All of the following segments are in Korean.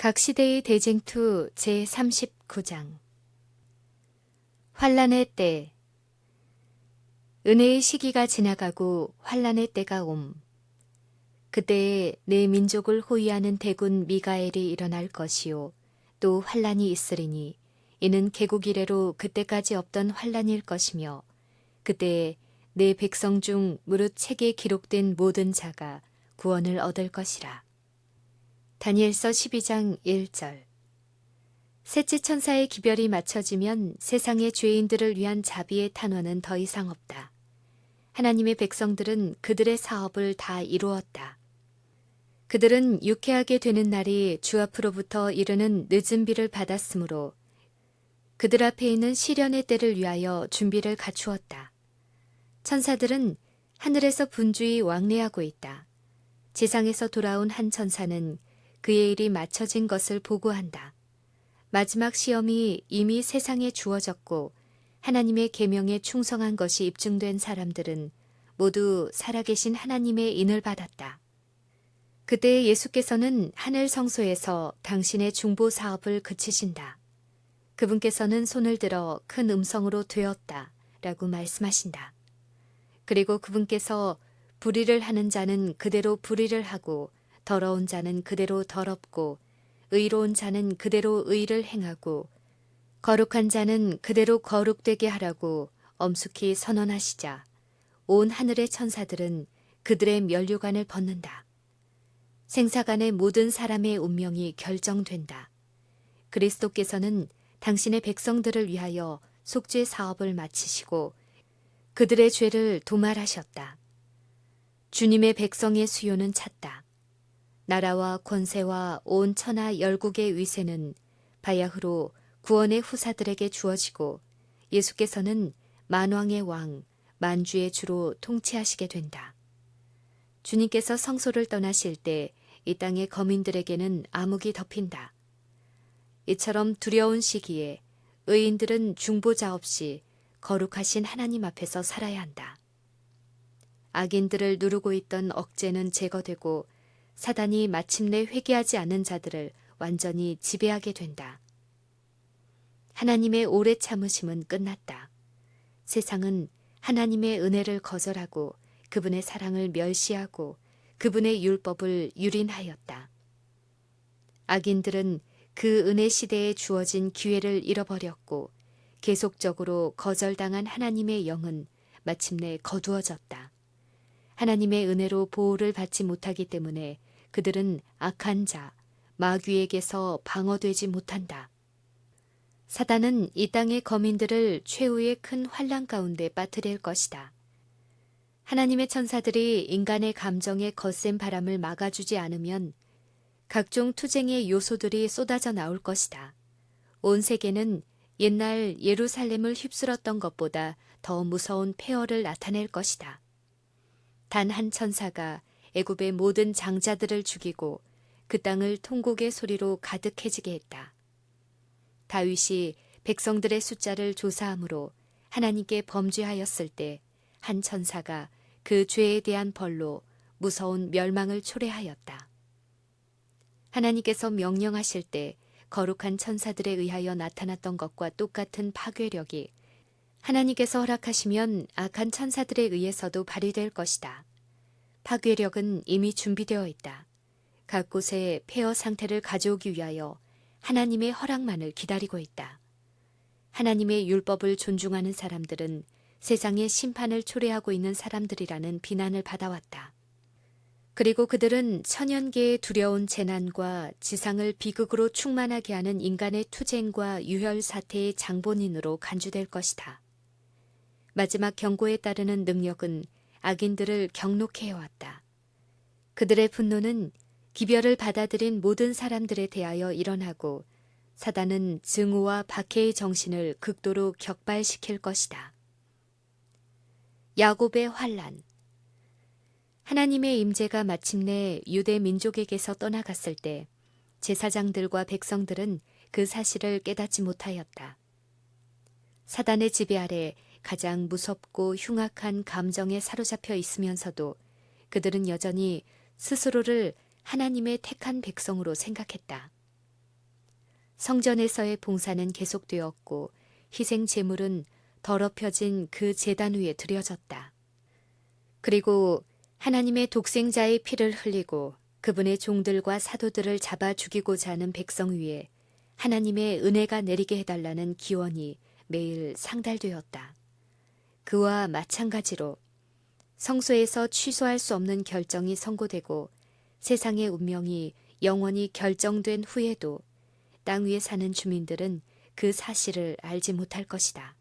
각 시대의 대쟁투 제39장 환란의 때. 은혜의 시기가 지나가고 환란의 때가 옴. 그때에 내 민족을 호위하는 대군 미가엘이 일어날 것이요 또 환란이 있으리니 이는 개국 이래로 그때까지 없던 환란일 것이며 그때에 내 백성 중 무릇 책에 기록된 모든 자가 구원을 얻을 것이라. 다니엘서 12장 1절. 셋째 천사의 기별이 맞춰지면 세상의 죄인들을 위한 자비의 탄원은 더 이상 없다. 하나님의 백성들은 그들의 사업을 다 이루었다. 그들은 유쾌하게 되는 날이 주 앞으로부터 이르는 늦은 비를 받았으므로 그들 앞에 있는 시련의 때를 위하여 준비를 갖추었다. 천사들은 하늘에서 분주히 왕래하고 있다. 지상에서 돌아온 한 천사는 그의 일이 맞춰진 것을 보고한다. 마지막 시험이 이미 세상에 주어졌고 하나님의 계명에 충성한 것이 입증된 사람들은 모두 살아계신 하나님의 인을 받았다. 그때 예수께서는 하늘 성소에서 당신의 중보 사업을 그치신다. 그분께서는 손을 들어 큰 음성으로 되었다 라고 말씀하신다. 그리고 그분께서 불의를 하는 자는 그대로 불의를 하고 더러운 자는 그대로 더럽고 의로운 자는 그대로 의를 행하고 거룩한 자는 그대로 거룩되게 하라고 엄숙히 선언하시자 온 하늘의 천사들은 그들의 면류관을 벗는다. 생사간의 모든 사람의 운명이 결정된다. 그리스도께서는 당신의 백성들을 위하여 속죄 사업을 마치시고 그들의 죄를 도말하셨다. 주님의 백성의 수요는 찼다. 나라와 권세와 온 천하 열국의 위세는 바야흐로 구원의 후사들에게 주어지고 예수께서는 만왕의 왕, 만주의 주로 통치하시게 된다. 주님께서 성소를 떠나실 때 이 땅의 거민들에게는 암흑이 덮인다. 이처럼 두려운 시기에 의인들은 중보자 없이 거룩하신 하나님 앞에서 살아야 한다. 악인들을 누르고 있던 억제는 제거되고 사단이 마침내 회개하지 않는 자들을 완전히 지배하게 된다. 하나님의 오래 참으심은 끝났다. 세상은 하나님의 은혜를 거절하고 그분의 사랑을 멸시하고 그분의 율법을 유린하였다. 악인들은 그 은혜 시대에 주어진 기회를 잃어버렸고 계속적으로 거절당한 하나님의 영은 마침내 거두어졌다. 하나님의 은혜로 보호를 받지 못하기 때문에 그들은 악한 자, 마귀에게서 방어되지 못한다. 사단은 이 땅의 거민들을 최후의 큰 환난 가운데 빠뜨릴 것이다. 하나님의 천사들이 인간의 감정에 거센 바람을 막아주지 않으면 각종 투쟁의 요소들이 쏟아져 나올 것이다. 온 세계는 옛날 예루살렘을 휩쓸었던 것보다 더 무서운 폐허를 나타낼 것이다. 단 한 천사가 애굽의 모든 장자들을 죽이고 그 땅을 통곡의 소리로 가득해지게 했다. 다윗이 백성들의 숫자를 조사함으로 하나님께 범죄하였을 때 한 천사가 그 죄에 대한 벌로 무서운 멸망을 초래하였다. 하나님께서 명령하실 때 거룩한 천사들에 의하여 나타났던 것과 똑같은 파괴력이 하나님께서 허락하시면 악한 천사들에 의해서도 발휘될 것이다. 파괴력은 이미 준비되어 있다. 각 곳에 폐허 상태를 가져오기 위하여 하나님의 허락만을 기다리고 있다. 하나님의 율법을 존중하는 사람들은 세상에 심판을 초래하고 있는 사람들이라는 비난을 받아왔다. 그리고 그들은 천연계의 두려운 재난과 지상을 비극으로 충만하게 하는 인간의 투쟁과 유혈 사태의 장본인으로 간주될 것이다. 마지막 경고에 따르는 능력은 악인들을 경록해 해왔다. 그들의 분노는 기별을 받아들인 모든 사람들에 대하여 일어나고 사단은 증오와 박해의 정신을 극도로 격발시킬 것이다. 야곱의 환란. 하나님의 임재가 마침내 유대 민족에게서 떠나갔을 때 제사장들과 백성들은 그 사실을 깨닫지 못하였다. 사단의 지배 아래 가장 무섭고 흉악한 감정에 사로잡혀 있으면서도 그들은 여전히 스스로를 하나님의 택한 백성으로 생각했다. 성전에서의 봉사는 계속되었고 희생 제물은 더럽혀진 그 제단 위에 드려졌다. 그리고 하나님의 독생자의 피를 흘리고 그분의 종들과 사도들을 잡아 죽이고자 하는 백성 위에 하나님의 은혜가 내리게 해달라는 기원이 매일 상달되었다. 그와 마찬가지로 성소에서 취소할 수 없는 결정이 선고되고 세상의 운명이 영원히 결정된 후에도 땅 위에 사는 주민들은 그 사실을 알지 못할 것이다.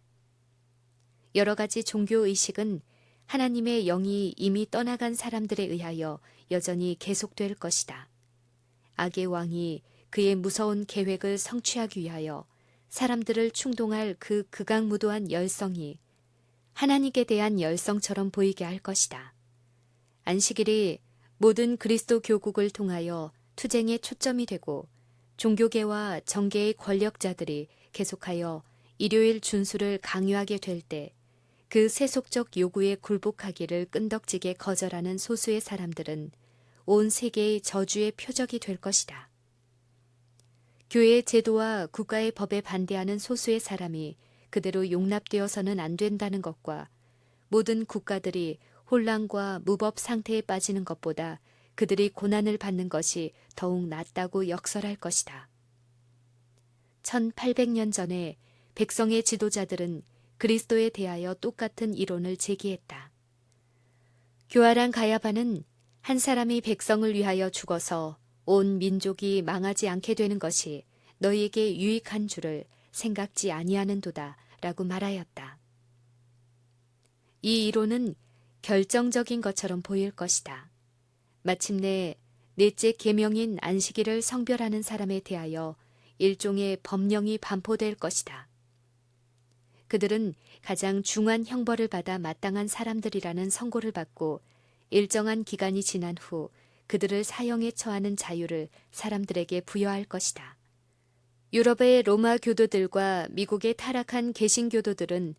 여러 가지 종교 의식은 하나님의 영이 이미 떠나간 사람들에 의하여 여전히 계속될 것이다. 악의 왕이 그의 무서운 계획을 성취하기 위하여 사람들을 충동할 그 극악무도한 열성이 하나님께 대한 열성처럼 보이게 할 것이다. 안식일이 모든 그리스도 교국을 통하여 투쟁의 초점이 되고 종교계와 정계의 권력자들이 계속하여 일요일 준수를 강요하게 될 때 그 세속적 요구에 굴복하기를 끈덕지게 거절하는 소수의 사람들은 온 세계의 저주의 표적이 될 것이다. 교회의 제도와 국가의 법에 반대하는 소수의 사람이 그대로 용납되어서는 안 된다는 것과 모든 국가들이 혼란과 무법 상태에 빠지는 것보다 그들이 고난을 받는 것이 더욱 낫다고 역설할 것이다. 1800년 전에 백성의 지도자들은 그리스도에 대하여 똑같은 이론을 제기했다. 교활한 가야바는 한 사람이 백성을 위하여 죽어서 온 민족이 망하지 않게 되는 것이 너희에게 유익한 줄을 생각지 아니하는도다 라고 말하였다. 이 이론은 결정적인 것처럼 보일 것이다. 마침내 넷째 계명인 안식일을 성별하는 사람에 대하여 일종의 법령이 반포될 것이다. 그들은 가장 중한 형벌을 받아 마땅한 사람들이라는 선고를 받고 일정한 기간이 지난 후 그들을 사형에 처하는 자유를 사람들에게 부여할 것이다. 유럽의 로마 교도들과 미국의 타락한 개신교도들은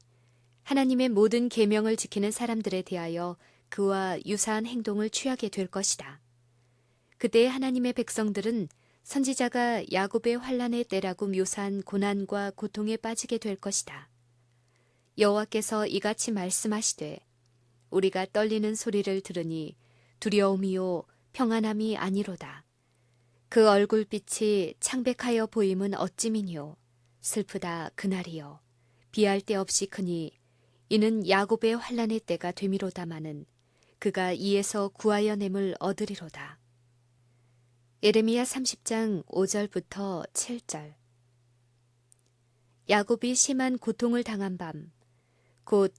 하나님의 모든 계명을 지키는 사람들에 대하여 그와 유사한 행동을 취하게 될 것이다. 그때 하나님의 백성들은 선지자가 야곱의 환난의 때라고 묘사한 고난과 고통에 빠지게 될 것이다. 여호와께서 이같이 말씀하시되 우리가 떨리는 소리를 들으니 두려움이요 평안함이 아니로다. 그 얼굴빛이 창백하여 보임은 어찌미뇨 슬프다 그날이요 비할 데 없이 크니 이는 야곱의 환난의 때가 되미로다마는 그가 이에서 구하여 냄을 얻으리로다. 예레미야 30장 5절부터 7절. 야곱이 심한 고통을 당한 밤, 곧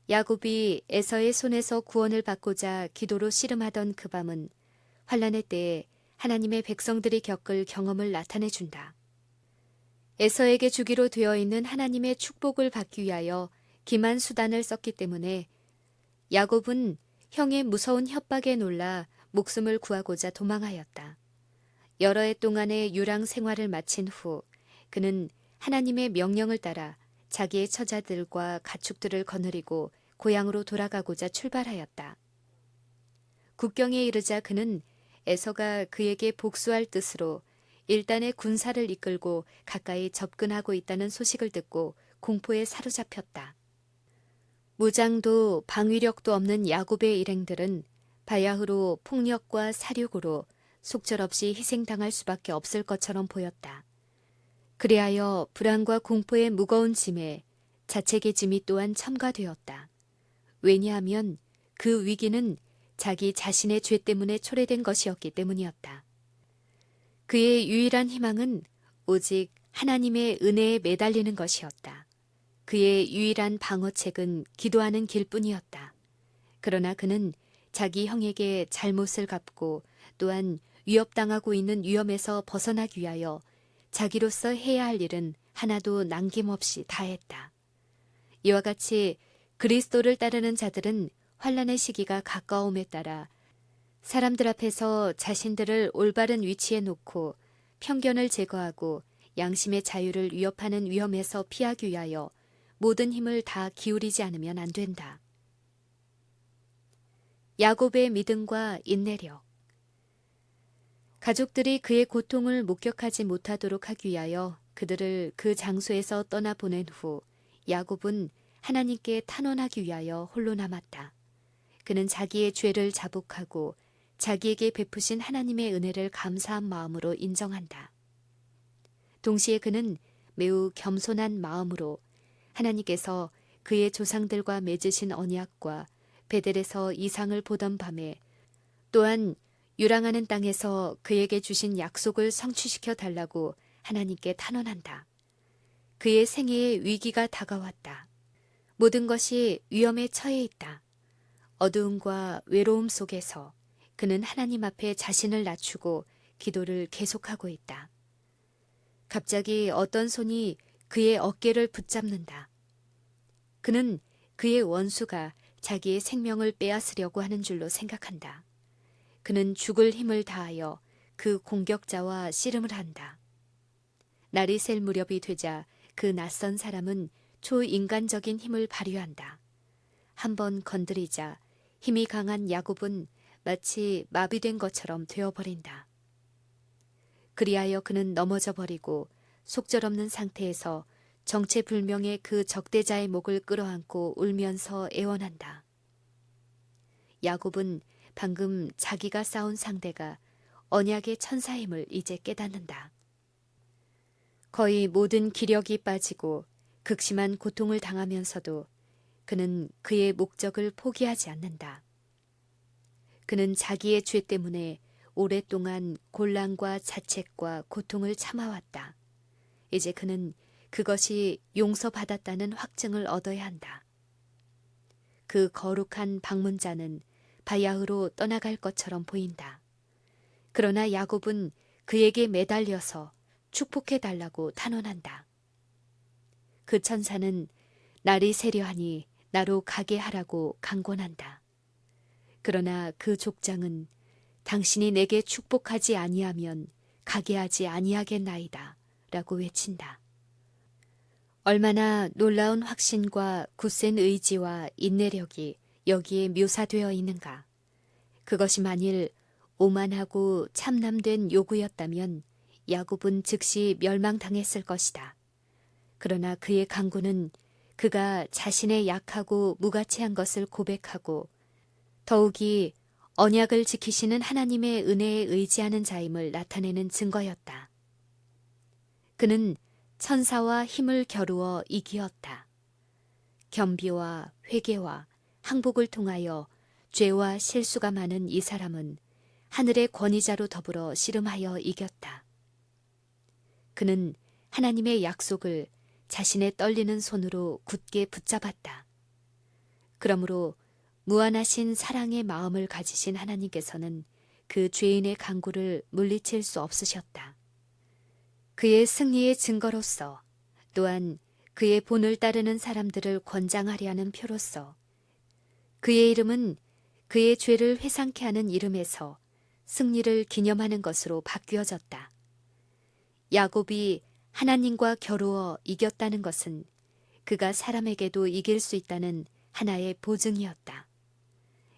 야곱이 에서의 손에서 구원을 받고자 기도로 씨름하던 그 밤은 환난의 때에 하나님의 백성들이 겪을 경험을 나타내 준다. 에서에게 주기로 되어 있는 하나님의 축복을 받기 위하여 기만 수단을 썼기 때문에 야곱은 형의 무서운 협박에 놀라 목숨을 구하고자 도망하였다. 여러 해 동안의 유랑 생활을 마친 후 그는 하나님의 명령을 따라 자기의 처자들과 가축들을 거느리고 고향으로 돌아가고자 출발하였다. 국경에 이르자 그는 에서가 그에게 복수할 뜻으로 일단의 군사를 이끌고 가까이 접근하고 있다는 소식을 듣고 공포에 사로잡혔다. 무장도 방위력도 없는 야곱의 일행들은 바야흐로 폭력과 사륙으로 속절없이 희생당할 수밖에 없을 것처럼 보였다. 그리하여 불안과 공포의 무거운 짐에 자책의 짐이 또한 첨가되었다. 왜냐하면 그 위기는 자기 자신의 죄 때문에 초래된 것이었기 때문이었다. 그의 유일한 희망은 오직 하나님의 은혜에 매달리는 것이었다. 그의 유일한 방어책은 기도하는 길뿐이었다. 그러나 그는 자기 형에게 잘못을 갚고 또한 위협당하고 있는 위험에서 벗어나기 위하여 자기로서 해야 할 일은 하나도 남김없이 다했다. 이와 같이 그리스도를 따르는 자들은 환난의 시기가 가까움에 따라 사람들 앞에서 자신들을 올바른 위치에 놓고 편견을 제거하고 양심의 자유를 위협하는 위험에서 피하기 위하여 모든 힘을 다 기울이지 않으면 안 된다. 야곱의 믿음과 인내력. 가족들이 그의 고통을 목격하지 못하도록 하기 위하여 그들을 그 장소에서 떠나 보낸 후 야곱은 하나님께 탄원하기 위하여 홀로 남았다. 그는 자기의 죄를 자복하고 자기에게 베푸신 하나님의 은혜를 감사한 마음으로 인정한다. 동시에 그는 매우 겸손한 마음으로 하나님께서 그의 조상들과 맺으신 언약과 베델에서 이상을 보던 밤에 또한 유랑하는 땅에서 그에게 주신 약속을 성취시켜 달라고 하나님께 탄원한다. 그의 생애에 위기가 다가왔다. 모든 것이 위험에 처해 있다. 어두움과 외로움 속에서 그는 하나님 앞에 자신을 낮추고 기도를 계속하고 있다. 갑자기 어떤 손이 그의 어깨를 붙잡는다. 그는 그의 원수가 자기의 생명을 빼앗으려고 하는 줄로 생각한다. 그는 죽을 힘을 다하여 그 공격자와 씨름을 한다. 날이 셀 무렵이 되자 그 낯선 사람은 초인간적인 힘을 발휘한다. 한번 건드리자 힘이 강한 야곱은 마치 마비된 것처럼 되어버린다. 그리하여 그는 넘어져 버리고 속절없는 상태에서 정체불명의 그 적대자의 목을 끌어안고 울면서 애원한다. 야곱은 방금 자기가 싸운 상대가 언약의 천사임을 이제 깨닫는다. 거의 모든 기력이 빠지고 극심한 고통을 당하면서도 그는 그의 목적을 포기하지 않는다. 그는 자기의 죄 때문에 오랫동안 곤란과 자책과 고통을 참아왔다. 이제 그는 그것이 용서받았다는 확증을 얻어야 한다. 그 거룩한 방문자는 바야흐로 떠나갈 것처럼 보인다. 그러나 야곱은 그에게 매달려서 축복해달라고 탄원한다. 그 천사는 날이 세려하니 나로 가게 하라고 강권한다. 그러나 그 족장은 당신이 내게 축복하지 아니하면 가게 하지 아니하겠나이다 라고 외친다. 얼마나 놀라운 확신과 굳센 의지와 인내력이 여기에 묘사되어 있는가. 그것이 만일 오만하고 참남된 요구였다면 야곱은 즉시 멸망당했을 것이다. 그러나 그의 강구는 그가 자신의 약하고 무가치한 것을 고백하고 더욱이 언약을 지키시는 하나님의 은혜에 의지하는 자임을 나타내는 증거였다. 그는 천사와 힘을 겨루어 이기었다. 겸비와 회개와 항복을 통하여 죄와 실수가 많은 이 사람은 하늘의 권위자로 더불어 씨름하여 이겼다. 그는 하나님의 약속을 자신의 떨리는 손으로 굳게 붙잡았다. 그러므로 무한하신 사랑의 마음을 가지신 하나님께서는 그 죄인의 간구를 물리칠 수 없으셨다. 그의 승리의 증거로서 또한 그의 본을 따르는 사람들을 권장하려 하는 표로서 그의 이름은 그의 죄를 회상케 하는 이름에서 승리를 기념하는 것으로 바뀌어졌다. 야곱이 하나님과 겨루어 이겼다는 것은 그가 사람에게도 이길 수 있다는 하나의 보증이었다.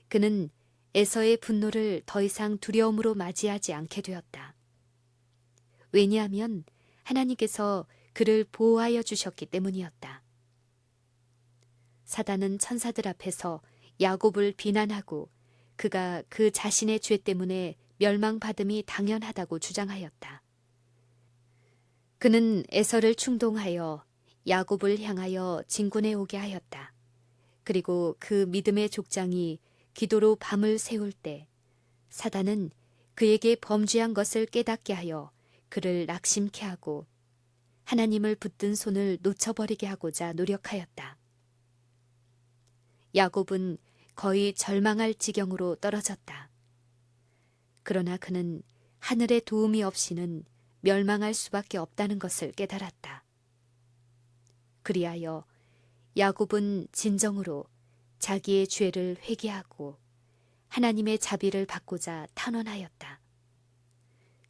그는 에서의 분노를 더 이상 두려움으로 맞이하지 않게 되었다. 왜냐하면 하나님께서 그를 보호하여 주셨기 때문이었다. 사단은 천사들 앞에서 야곱을 비난하고 그가 그 자신의 죄 때문에 멸망받음이 당연하다고 주장하였다. 그는 에서를 충동하여 야곱을 향하여 진군해 오게 하였다. 그리고 그 믿음의 족장이 기도로 밤을 새울 때 사단은 그에게 범죄한 것을 깨닫게 하여 그를 낙심케 하고 하나님을 붙든 손을 놓쳐버리게 하고자 노력하였다. 야곱은 거의 절망할 지경으로 떨어졌다. 그러나 그는 하늘의 도움이 없이는 멸망할 수밖에 없다는 것을 깨달았다. 그리하여 야곱은 진정으로 자기의 죄를 회개하고 하나님의 자비를 받고자 탄원하였다.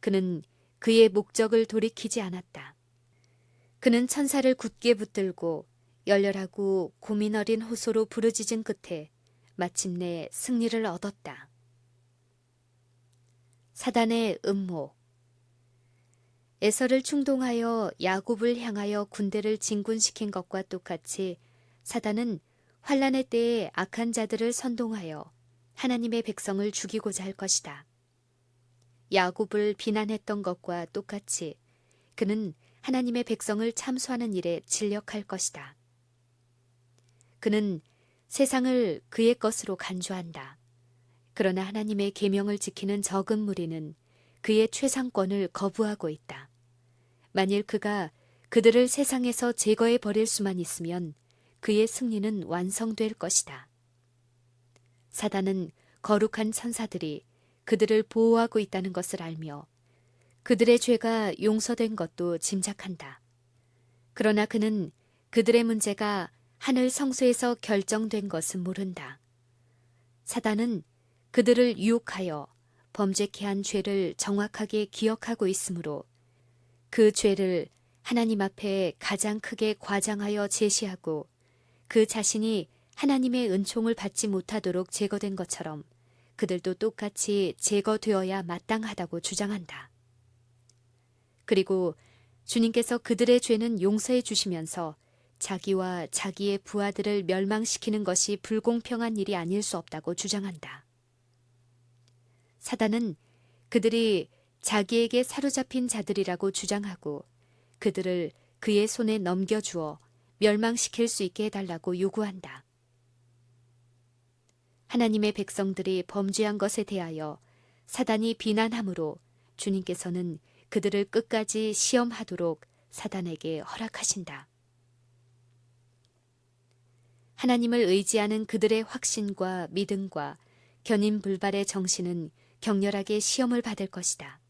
그는 그의 목적을 돌이키지 않았다. 그는 천사를 굳게 붙들고 열렬하고 고민 어린 호소로 부르짖은 끝에 마침내 승리를 얻었다. 사단의 음모. 에서를 충동하여 야곱을 향하여 군대를 진군시킨 것과 똑같이 사단은 환란의 때에 악한 자들을 선동하여 하나님의 백성을 죽이고자 할 것이다. 야곱을 비난했던 것과 똑같이 그는 하나님의 백성을 참수하는 일에 진력할 것이다. 그는 세상을 그의 것으로 간주한다. 그러나 하나님의 계명을 지키는 적은 무리는 그의 최상권을 거부하고 있다. 만일 그가 그들을 세상에서 제거해 버릴 수만 있으면 그의 승리는 완성될 것이다. 사단은 거룩한 천사들이 그들을 보호하고 있다는 것을 알며 그들의 죄가 용서된 것도 짐작한다. 그러나 그는 그들의 문제가 하늘 성소에서 결정된 것은 모른다. 사단은 그들을 유혹하여 범죄케 한 죄를 정확하게 기억하고 있으므로 그 죄를 하나님 앞에 가장 크게 과장하여 제시하고 그 자신이 하나님의 은총을 받지 못하도록 제거된 것처럼 그들도 똑같이 제거되어야 마땅하다고 주장한다. 그리고 주님께서 그들의 죄는 용서해 주시면서 자기와 자기의 부하들을 멸망시키는 것이 불공평한 일이 아닐 수 없다고 주장한다. 사단은 그들이 자기에게 사로잡힌 자들이라고 주장하고 그들을 그의 손에 넘겨주어 멸망시킬 수 있게 해달라고 요구한다. 하나님의 백성들이 범죄한 것에 대하여 사단이 비난함으로 주님께서는 그들을 끝까지 시험하도록 사단에게 허락하신다. 하나님을 의지하는 그들의 확신과 믿음과 견인불발의 정신은 격렬하게 시험을 받을 것이다.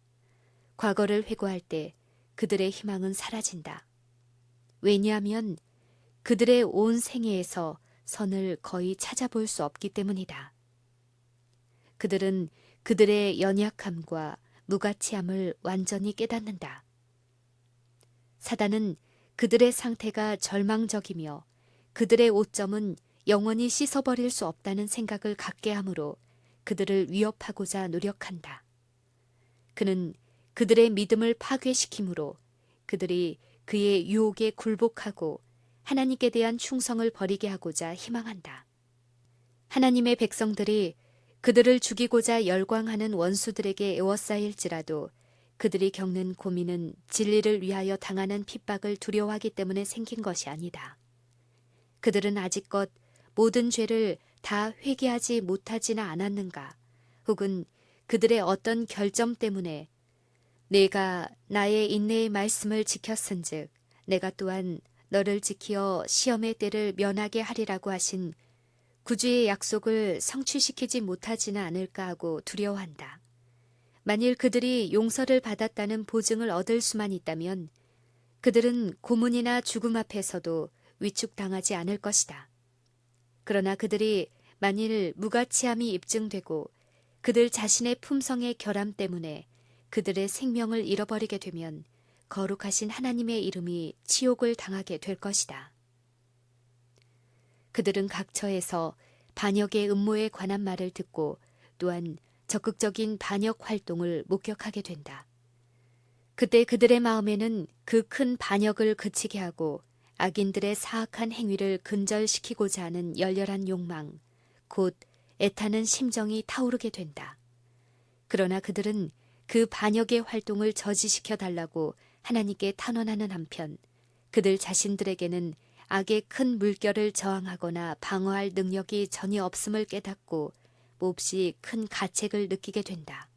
과거를 회고할 때 그들의 희망은 사라진다. 왜냐하면 그들의 온 생애에서 선을 거의 찾아볼 수 없기 때문이다. 그들은 그들의 연약함과 무가치함을 완전히 깨닫는다. 사단은 그들의 상태가 절망적이며 그들의 오점은 영원히 씻어버릴 수 없다는 생각을 갖게 하므로 그들을 위협하고자 노력한다. 그는 그들의 믿음을 파괴시키므로 그들이 그의 유혹에 굴복하고 하나님께 대한 충성을 버리게 하고자 희망한다. 하나님의 백성들이 그들을 죽이고자 열광하는 원수들에게 에워싸일지라도 그들이 겪는 고민은 진리를 위하여 당하는 핍박을 두려워하기 때문에 생긴 것이 아니다. 그들은 아직껏 모든 죄를 다 회개하지 못하지는 않았는가, 혹은 그들의 어떤 결점 때문에 내가 나의 인내의 말씀을 지켰은즉 내가 또한 너를 지키어 시험의 때를 면하게 하리라고 하신 구주의 약속을 성취시키지 못하지는 않을까 하고 두려워한다. 만일 그들이 용서를 받았다는 보증을 얻을 수만 있다면 그들은 고문이나 죽음 앞에서도 위축당하지 않을 것이다. 그러나 그들이 만일 무가치함이 입증되고 그들 자신의 품성의 결함 때문에 그들의 생명을 잃어버리게 되면 거룩하신 하나님의 이름이 치욕을 당하게 될 것이다. 그들은 각처에서 반역의 음모에 관한 말을 듣고 또한 적극적인 반역 활동을 목격하게 된다. 그때 그들의 마음에는 그 큰 반역을 그치게 하고 악인들의 사악한 행위를 근절시키고자 하는 열렬한 욕망, 곧 애타는 심정이 타오르게 된다. 그러나 그들은 그 반역의 활동을 저지시켜 달라고 하나님께 탄원하는 한편 그들 자신들에게는 악의 큰 물결을 저항하거나 방어할 능력이 전혀 없음을 깨닫고 몹시 큰 가책을 느끼게 된다.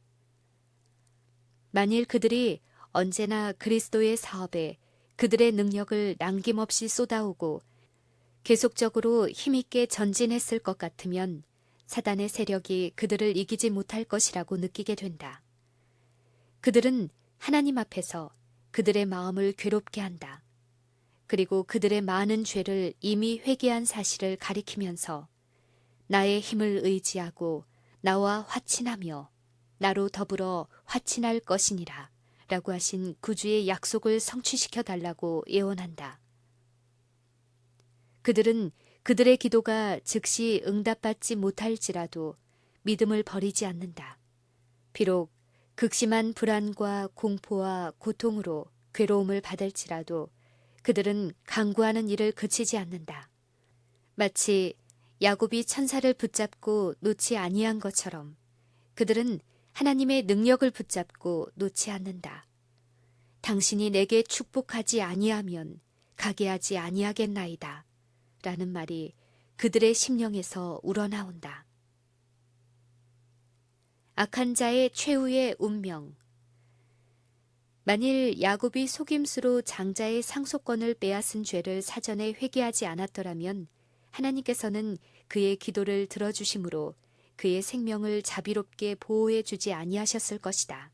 만일 그들이 언제나 그리스도의 사업에 그들의 능력을 남김없이 쏟아오고 계속적으로 힘있게 전진했을 것 같으면 사단의 세력이 그들을 이기지 못할 것이라고 느끼게 된다. 그들은 하나님 앞에서 그들의 마음을 괴롭게 한다. 그리고 그들의 많은 죄를 이미 회개한 사실을 가리키면서 나의 힘을 의지하고 나와 화친하며 나로 더불어 화친할 것이니라 라고 하신 구주의 약속을 성취시켜 달라고 예언한다. 그들은 그들의 기도가 즉시 응답받지 못할지라도 믿음을 버리지 않는다. 비록 극심한 불안과 공포와 고통으로 괴로움을 받을지라도 그들은 간구하는 일을 그치지 않는다. 마치 야곱이 천사를 붙잡고 놓지 아니한 것처럼 그들은 하나님의 능력을 붙잡고 놓지 않는다. 당신이 내게 축복하지 아니하면 가게 하지 아니하겠나이다. 라는 말이 그들의 심령에서 우러나온다. 악한 자의 최후의 운명. 만일 야곱이 속임수로 장자의 상속권을 빼앗은 죄를 사전에 회개하지 않았더라면 하나님께서는 그의 기도를 들어주심으로 그의 생명을 자비롭게 보호해 주지 아니하셨을 것이다.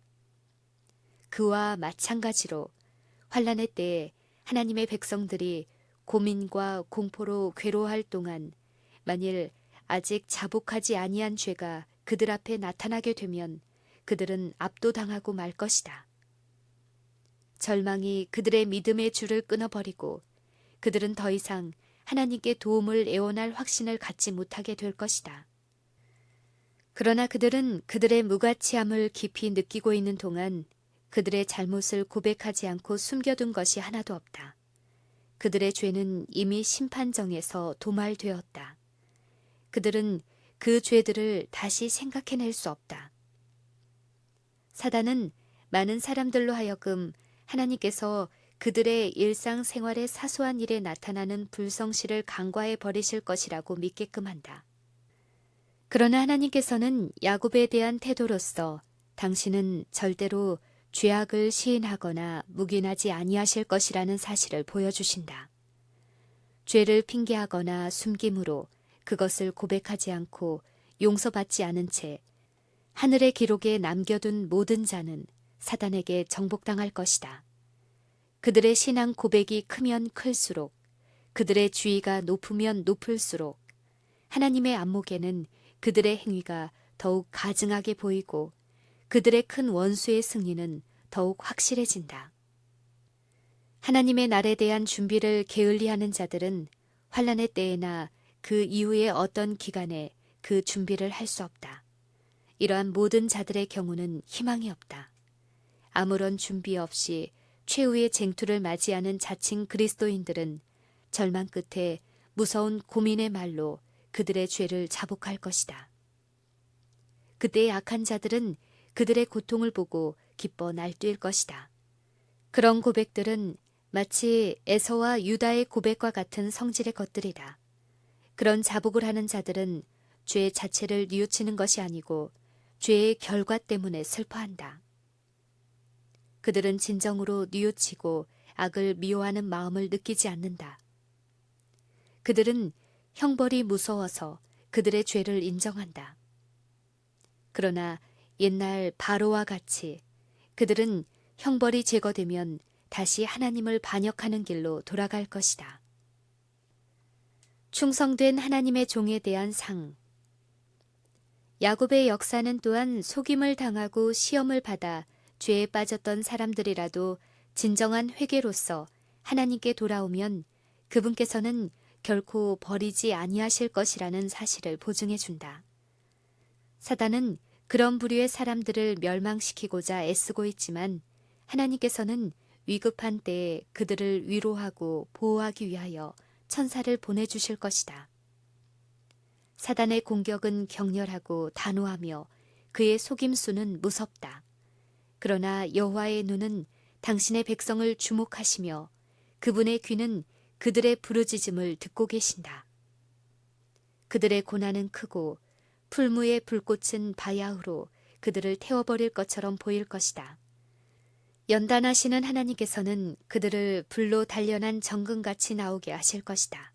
그와 마찬가지로 환난의 때에 하나님의 백성들이 고민과 공포로 괴로워할 동안 만일 아직 자복하지 아니한 죄가 그들 앞에 나타나게 되면 그들은 압도당하고 말 것이다. 절망이 그들의 믿음의 줄을 끊어버리고 그들은 더 이상 하나님께 도움을 애원할 확신을 갖지 못하게 될 것이다. 그러나 그들은 그들의 무가치함을 깊이 느끼고 있는 동안 그들의 잘못을 고백하지 않고 숨겨둔 것이 하나도 없다. 그들의 죄는 이미 심판정에서 도말되었다. 그들은 그 죄들을 다시 생각해낼 수 없다. 사단은 많은 사람들로 하여금 하나님께서 그들의 일상생활의 사소한 일에 나타나는 불성실을 간과해 버리실 것이라고 믿게끔 한다. 그러나 하나님께서는 야곱에 대한 태도로서 당신은 절대로 죄악을 시인하거나 묵인하지 아니하실 것이라는 사실을 보여주신다. 죄를 핑계하거나 숨김으로 그것을 고백하지 않고 용서받지 않은 채 하늘의 기록에 남겨둔 모든 자는 사단에게 정복당할 것이다. 그들의 신앙 고백이 크면 클수록, 그들의 주의가 높으면 높을수록 하나님의 안목에는 그들의 행위가 더욱 가증하게 보이고 그들의 큰 원수의 승리는 더욱 확실해진다. 하나님의 날에 대한 준비를 게을리하는 자들은 환난의 때에나 그 이후의 어떤 기간에 그 준비를 할 수 없다. 이러한 모든 자들의 경우는 희망이 없다. 아무런 준비 없이 최후의 쟁투를 맞이하는 자칭 그리스도인들은 절망 끝에 무서운 고민의 말로 그들의 죄를 자복할 것이다. 그때의 악한 자들은 그들의 고통을 보고 기뻐 날뛸 것이다. 그런 고백들은 마치 에서와 유다의 고백과 같은 성질의 것들이다. 그런 자복을 하는 자들은 죄 자체를 뉘우치는 것이 아니고 죄의 결과 때문에 슬퍼한다. 그들은 진정으로 뉘우치고 악을 미워하는 마음을 느끼지 않는다. 그들은 형벌이 무서워서 그들의 죄를 인정한다. 그러나 옛날 바로와 같이 그들은 형벌이 제거되면 다시 하나님을 반역하는 길로 돌아갈 것이다. 충성된 하나님의 종에 대한 상. 야곱의 역사는 또한 속임을 당하고 시험을 받아 죄에 빠졌던 사람들이라도 진정한 회개로서 하나님께 돌아오면 그분께서는 결코 버리지 아니하실 것이라는 사실을 보증해 준다. 사단은 그런 부류의 사람들을 멸망시키고자 애쓰고 있지만 하나님께서는 위급한 때에 그들을 위로하고 보호하기 위하여 천사를 보내주실 것이다. 사단의 공격은 격렬하고 단호하며 그의 속임수는 무섭다. 그러나 여호와의 눈은 당신의 백성을 주목하시며 그분의 귀는 그들의 부르짖음을 듣고 계신다. 그들의 고난은 크고 풀무의 불꽃은 바야흐로 그들을 태워버릴 것처럼 보일 것이다. 연단하시는 하나님께서는 그들을 불로 단련한 정금같이 나오게 하실 것이다.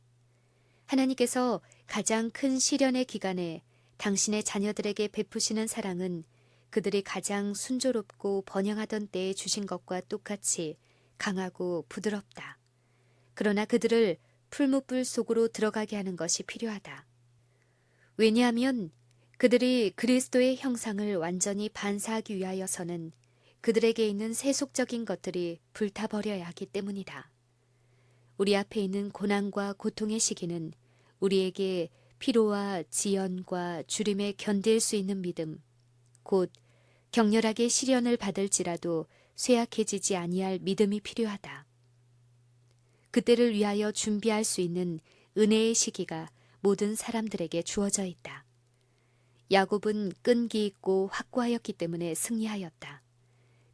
하나님께서 가장 큰 시련의 기간에 당신의 자녀들에게 베푸시는 사랑은 그들이 가장 순조롭고 번영하던 때에 주신 것과 똑같이 강하고 부드럽다. 그러나 그들을 풀무불 속으로 들어가게 하는 것이 필요하다. 왜냐하면 그들이 그리스도의 형상을 완전히 반사하기 위하여서는 그들에게 있는 세속적인 것들이 불타버려야 하기 때문이다. 우리 앞에 있는 고난과 고통의 시기는 우리에게 피로와 지연과 주림에 견딜 수 있는 믿음, 곧 격렬하게 시련을 받을지라도 쇠약해지지 아니할 믿음이 필요하다. 그때를 위하여 준비할 수 있는 은혜의 시기가 모든 사람들에게 주어져 있다. 야곱은 끈기 있고 확고하였기 때문에 승리하였다.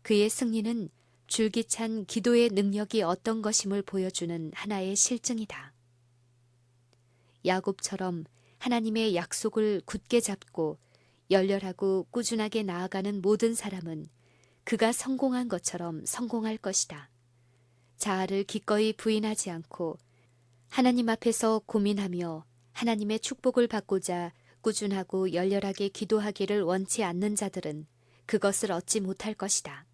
그의 승리는 줄기찬 기도의 능력이 어떤 것임을 보여주는 하나의 실증이다. 야곱처럼 하나님의 약속을 굳게 잡고 열렬하고 꾸준하게 나아가는 모든 사람은 그가 성공한 것처럼 성공할 것이다. 자아를 기꺼이 부인하지 않고 하나님 앞에서 고민하며 하나님의 축복을 받고자 꾸준하고 열렬하게 기도하기를 원치 않는 자들은 그것을 얻지 못할 것이다.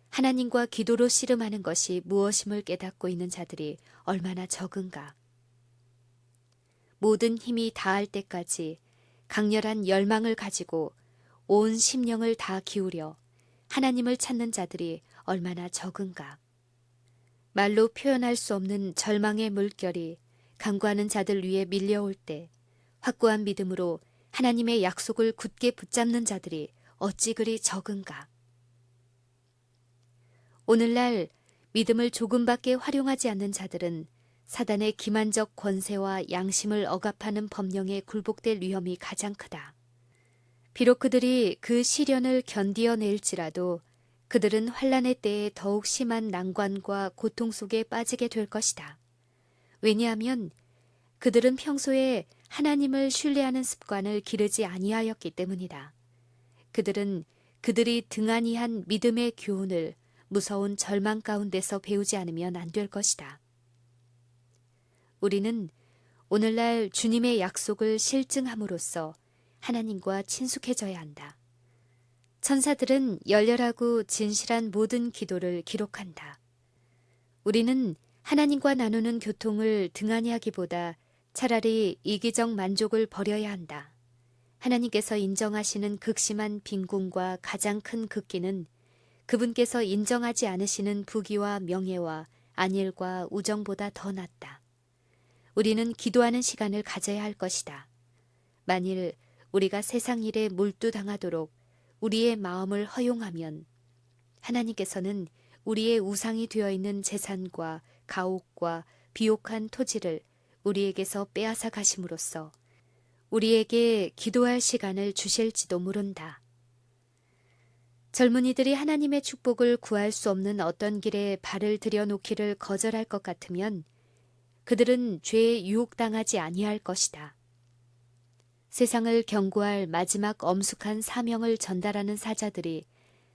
하나님과 기도로 씨름하는 것이 무엇임을 깨닫고 있는 자들이 얼마나 적은가. 모든 힘이 다할 때까지 강렬한 열망을 가지고 온 심령을 다 기울여 하나님을 찾는 자들이 얼마나 적은가. 말로 표현할 수 없는 절망의 물결이 간구하는 자들 위에 밀려올 때 확고한 믿음으로 하나님의 약속을 굳게 붙잡는 자들이 어찌 그리 적은가. 오늘날 믿음을 조금밖에 활용하지 않는 자들은 사단의 기만적 권세와 양심을 억압하는 법령에 굴복될 위험이 가장 크다. 비록 그들이 그 시련을 견디어낼지라도 그들은 환난의 때에 더욱 심한 난관과 고통 속에 빠지게 될 것이다. 왜냐하면 그들은 평소에 하나님을 신뢰하는 습관을 기르지 아니하였기 때문이다. 그들은 그들이 등한히 한 믿음의 교훈을 무서운 절망 가운데서 배우지 않으면 안 될 것이다. 우리는 오늘날 주님의 약속을 실증함으로써 하나님과 친숙해져야 한다. 천사들은 열렬하고 진실한 모든 기도를 기록한다. 우리는 하나님과 나누는 교통을 등한히 하기보다 차라리 이기적 만족을 버려야 한다. 하나님께서 인정하시는 극심한 빈궁과 가장 큰 극기는 그분께서 인정하지 않으시는 부귀와 명예와 안일과 우정보다 더 낫다. 우리는 기도하는 시간을 가져야 할 것이다. 만일 우리가 세상 일에 몰두당하도록 우리의 마음을 허용하면 하나님께서는 우리의 우상이 되어 있는 재산과 가옥과 비옥한 토지를 우리에게서 빼앗아 가심으로써 우리에게 기도할 시간을 주실지도 모른다. 젊은이들이 하나님의 축복을 구할 수 없는 어떤 길에 발을 들여놓기를 거절할 것 같으면 그들은 죄에 유혹당하지 아니할 것이다. 세상을 경고할 마지막 엄숙한 사명을 전달하는 사자들이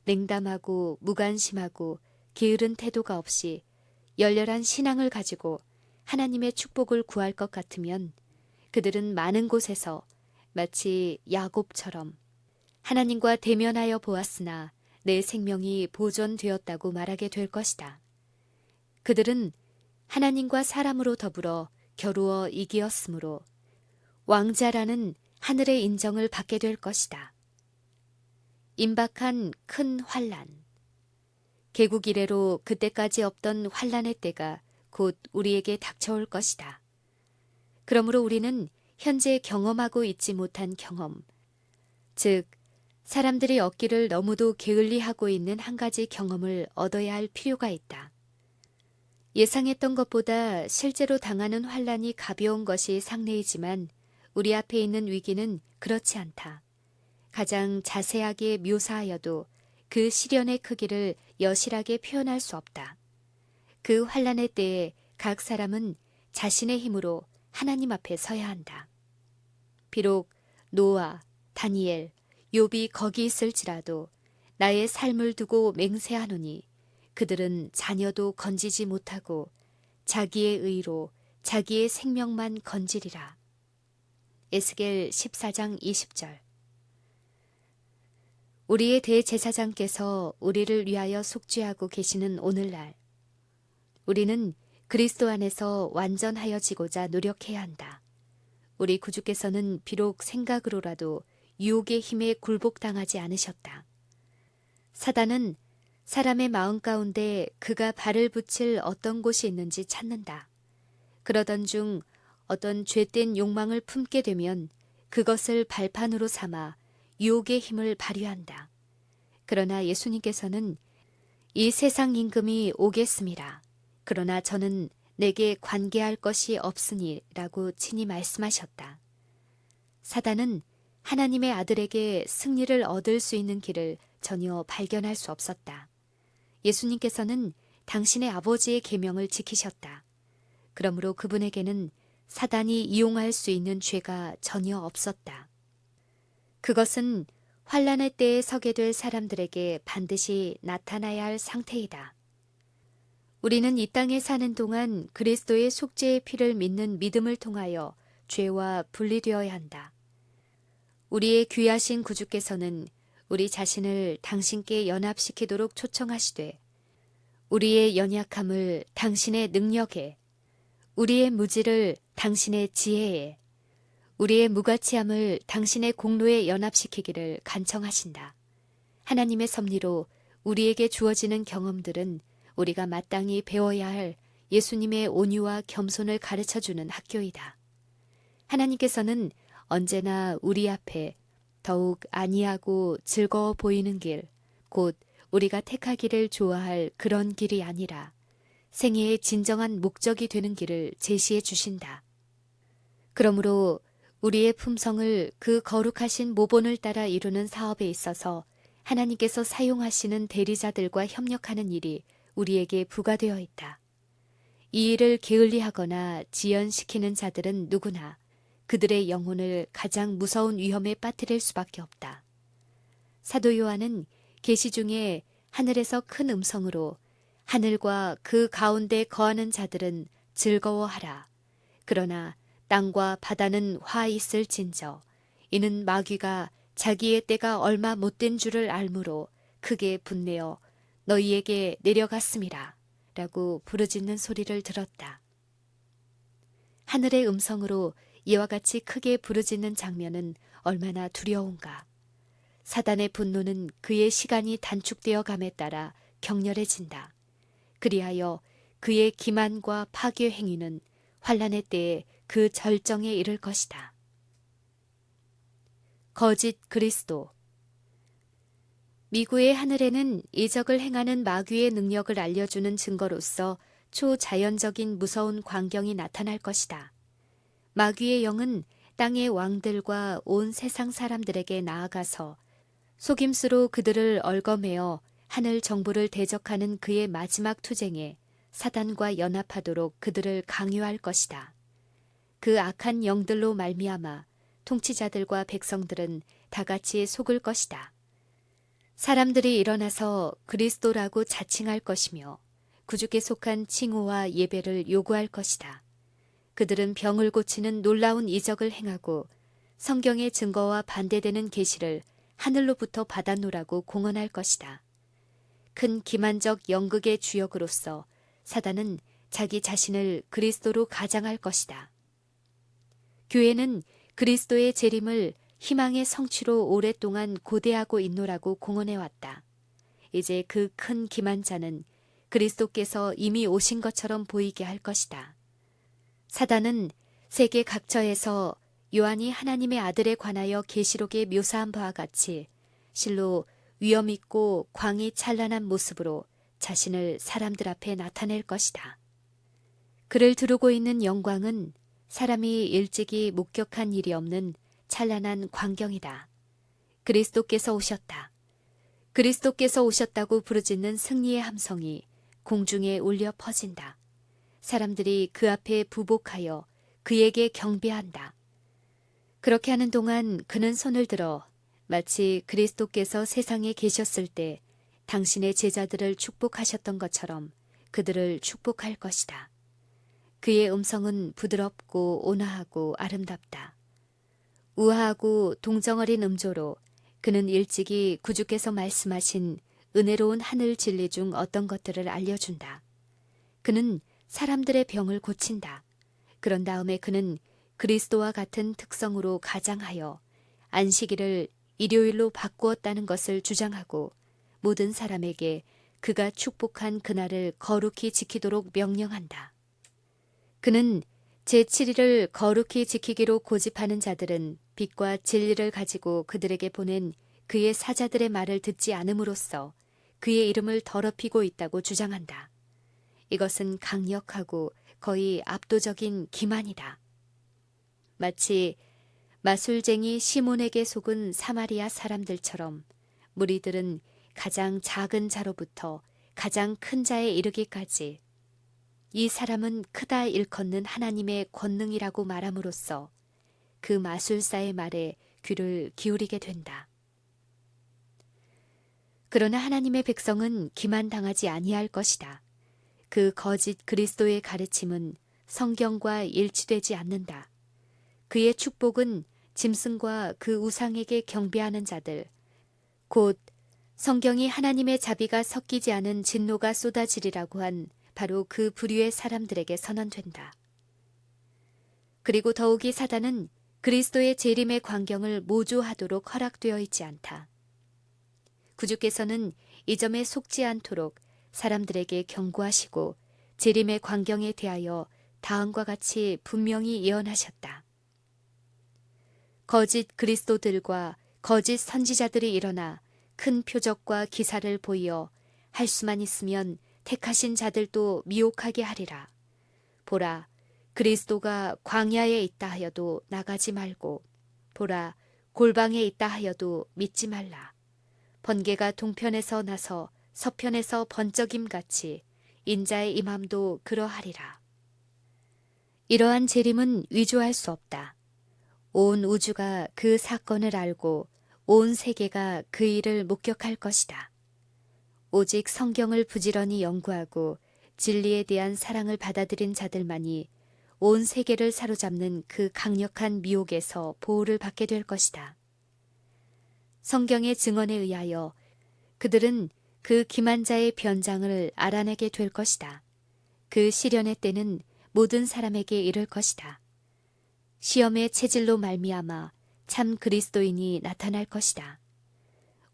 냉담하고 무관심하고 게으른 태도가 없이 열렬한 신앙을 가지고 하나님의 축복을 구할 것 같으면 그들은 많은 곳에서 마치 야곱처럼 하나님과 대면하여 보았으나 내 생명이 보존되었다고 말하게 될 것이다. 그들은 하나님과 사람으로 더불어 겨루어 이기었으므로 왕자라는 하늘의 인정을 받게 될 것이다. 임박한 큰 환난. 개국 이래로 그때까지 없던 환난의 때가 곧 우리에게 닥쳐올 것이다. 그러므로 우리는 현재 경험하고 있지 못한 경험, 즉 사람들이 얻기를 너무도 게을리하고 있는 한 가지 경험을 얻어야 할 필요가 있다. 예상했던 것보다 실제로 당하는 환난이 가벼운 것이 상례이지만 우리 앞에 있는 위기는 그렇지 않다. 가장 자세하게 묘사하여도 그 시련의 크기를 여실하게 표현할 수 없다. 그 환난의 때에 각 사람은 자신의 힘으로 하나님 앞에 서야 한다. 비록 노아, 다니엘, 욥이 거기 있을지라도 나의 삶을 두고 맹세하노니 그들은 자녀도 건지지 못하고 자기의 의로 자기의 생명만 건지리라. 에스겔 14장 20절. 우리의 대제사장께서 우리를 위하여 속죄하고 계시는 오늘날 우리는 그리스도 안에서 완전하여지고자 노력해야 한다. 우리 구주께서는 비록 생각으로라도 유혹의 힘에 굴복당하지 않으셨다. 사단은 사람의 마음 가운데 그가 발을 붙일 어떤 곳이 있는지 찾는다. 그러던 중 어떤 죄된 욕망을 품게 되면 그것을 발판으로 삼아 유혹의 힘을 발휘한다. 그러나 예수님께서는 이 세상 임금이 오겠습니다. 그러나 저는 내게 관계할 것이 없으니 라고 친히 말씀하셨다. 사단은 하나님의 아들에게 승리를 얻을 수 있는 길을 전혀 발견할 수 없었다. 예수님께서는 당신의 아버지의 계명을 지키셨다. 그러므로 그분에게는 사단이 이용할 수 있는 죄가 전혀 없었다. 그것은 환난의 때에 서게 될 사람들에게 반드시 나타나야 할 상태이다. 우리는 이 땅에 사는 동안 그리스도의 속죄의 피를 믿는 믿음을 통하여 죄와 분리되어야 한다. 우리의 귀하신 구주께서는 우리 자신을 당신께 연합시키도록 초청하시되 우리의 연약함을 당신의 능력에, 우리의 무지를 당신의 지혜에, 우리의 무가치함을 당신의 공로에 연합시키기를 간청하신다. 하나님의 섭리로 우리에게 주어지는 경험들은 우리가 마땅히 배워야 할 예수님의 온유와 겸손을 가르쳐주는 학교이다. 하나님께서는 언제나 우리 앞에 더욱 안이하고 즐거워 보이는 길, 곧 우리가 택하기를 좋아할 그런 길이 아니라 생애의 진정한 목적이 되는 길을 제시해 주신다. 그러므로 우리의 품성을 그 거룩하신 모본을 따라 이루는 사업에 있어서 하나님께서 사용하시는 대리자들과 협력하는 일이 우리에게 부과되어 있다. 이 일을 게을리하거나 지연시키는 자들은 누구나 그들의 영혼을 가장 무서운 위험에 빠뜨릴 수밖에 없다. 사도 요한은 계시 중에 하늘에서 큰 음성으로 하늘과 그 가운데 거하는 자들은 즐거워하라. 그러나 땅과 바다는 화 있을진저 이는 마귀가 자기의 때가 얼마 못된 줄을 알므로 크게 분내어 너희에게 내려갔음이라 라고 부르짖는 소리를 들었다. 하늘의 음성으로 이와 같이 크게 부르짖는 장면은 얼마나 두려운가. 사단의 분노는 그의 시간이 단축되어 감에 따라 격렬해진다. 그리하여 그의 기만과 파괴 행위는 환난의 때에 그 절정에 이를 것이다. 거짓 그리스도. 미구의 하늘에는 이적을 행하는 마귀의 능력을 알려주는 증거로서 초자연적인 무서운 광경이 나타날 것이다. 마귀의 영은 땅의 왕들과 온 세상 사람들에게 나아가서 속임수로 그들을 얽어매어 하늘 정부를 대적하는 그의 마지막 투쟁에 사단과 연합하도록 그들을 강요할 것이다. 그 악한 영들로 말미암아 통치자들과 백성들은 다 같이 속을 것이다. 사람들이 일어나서 그리스도라고 자칭할 것이며 구주께 속한 칭호와 예배를 요구할 것이다. 그들은 병을 고치는 놀라운 이적을 행하고 성경의 증거와 반대되는 계시를 하늘로부터 받아노라고 공언할 것이다. 큰 기만적 연극의 주역으로서 사단은 자기 자신을 그리스도로 가장할 것이다. 교회는 그리스도의 재림을 희망의 성취로 오랫동안 고대하고 있노라고 공언해왔다. 이제 그 큰 기만자는 그리스도께서 이미 오신 것처럼 보이게 할 것이다. 사단은 세계 각처에서 요한이 하나님의 아들에 관하여 계시록에 묘사한 바와 같이 실로 위엄있고 광이 찬란한 모습으로 자신을 사람들 앞에 나타낼 것이다. 그를 두르고 있는 영광은 사람이 일찍이 목격한 일이 없는 찬란한 광경이다. 그리스도께서 오셨다. 그리스도께서 오셨다고 부르짖는 승리의 함성이 공중에 울려 퍼진다. 사람들이 그 앞에 부복하여 그에게 경배한다. 그렇게 하는 동안 그는 손을 들어 마치 그리스도께서 세상에 계셨을 때 당신의 제자들을 축복하셨던 것처럼 그들을 축복할 것이다. 그의 음성은 부드럽고 온화하고 아름답다. 우아하고 동정어린 음조로 그는 일찍이 구주께서 말씀하신 은혜로운 하늘 진리 중 어떤 것들을 알려준다. 그는 사람들의 병을 고친다. 그런 다음에 그는 그리스도와 같은 특성으로 가장하여 안식일을 일요일로 바꾸었다는 것을 주장하고 모든 사람에게 그가 축복한 그날을 거룩히 지키도록 명령한다. 그는 제7일을 거룩히 지키기로 고집하는 자들은 빛과 진리를 가지고 그들에게 보낸 그의 사자들의 말을 듣지 않음으로써 그의 이름을 더럽히고 있다고 주장한다. 이것은 강력하고 거의 압도적인 기만이다. 마치 마술쟁이 시몬에게 속은 사마리아 사람들처럼 무리들은 가장 작은 자로부터 가장 큰 자에 이르기까지 이 사람은 크다 일컫는 하나님의 권능이라고 말함으로써 그 마술사의 말에 귀를 기울이게 된다. 그러나 하나님의 백성은 기만당하지 아니할 것이다. 그 거짓 그리스도의 가르침은 성경과 일치되지 않는다. 그의 축복은 짐승과 그 우상에게 경배하는 자들, 곧 성경이 하나님의 자비가 섞이지 않은 진노가 쏟아지리라고 한 바로 그 부류의 사람들에게 선언된다. 그리고 더욱이 사단은 그리스도의 재림의 광경을 모조하도록 허락되어 있지 않다. 구주께서는 이 점에 속지 않도록 사람들에게 경고하시고 재림의 광경에 대하여 다음과 같이 분명히 예언하셨다. 거짓 그리스도들과 거짓 선지자들이 일어나 큰 표적과 기사를 보이어 할 수만 있으면 택하신 자들도 미혹하게 하리라. 보라, 그리스도가 광야에 있다 하여도 나가지 말고, 보라, 골방에 있다 하여도 믿지 말라. 번개가 동편에서 나서 서편에서 번쩍임같이 인자의 임함도 그러하리라. 이러한 재림은 위조할 수 없다. 온 우주가 그 사건을 알고 온 세계가 그 일을 목격할 것이다. 오직 성경을 부지런히 연구하고 진리에 대한 사랑을 받아들인 자들만이 온 세계를 사로잡는 그 강력한 미혹에서 보호를 받게 될 것이다. 성경의 증언에 의하여 그들은 그 기만자의 변장을 알아내게 될 것이다. 그 시련의 때는 모든 사람에게 이를 것이다. 시험의 체질로 말미암아 참 그리스도인이 나타날 것이다.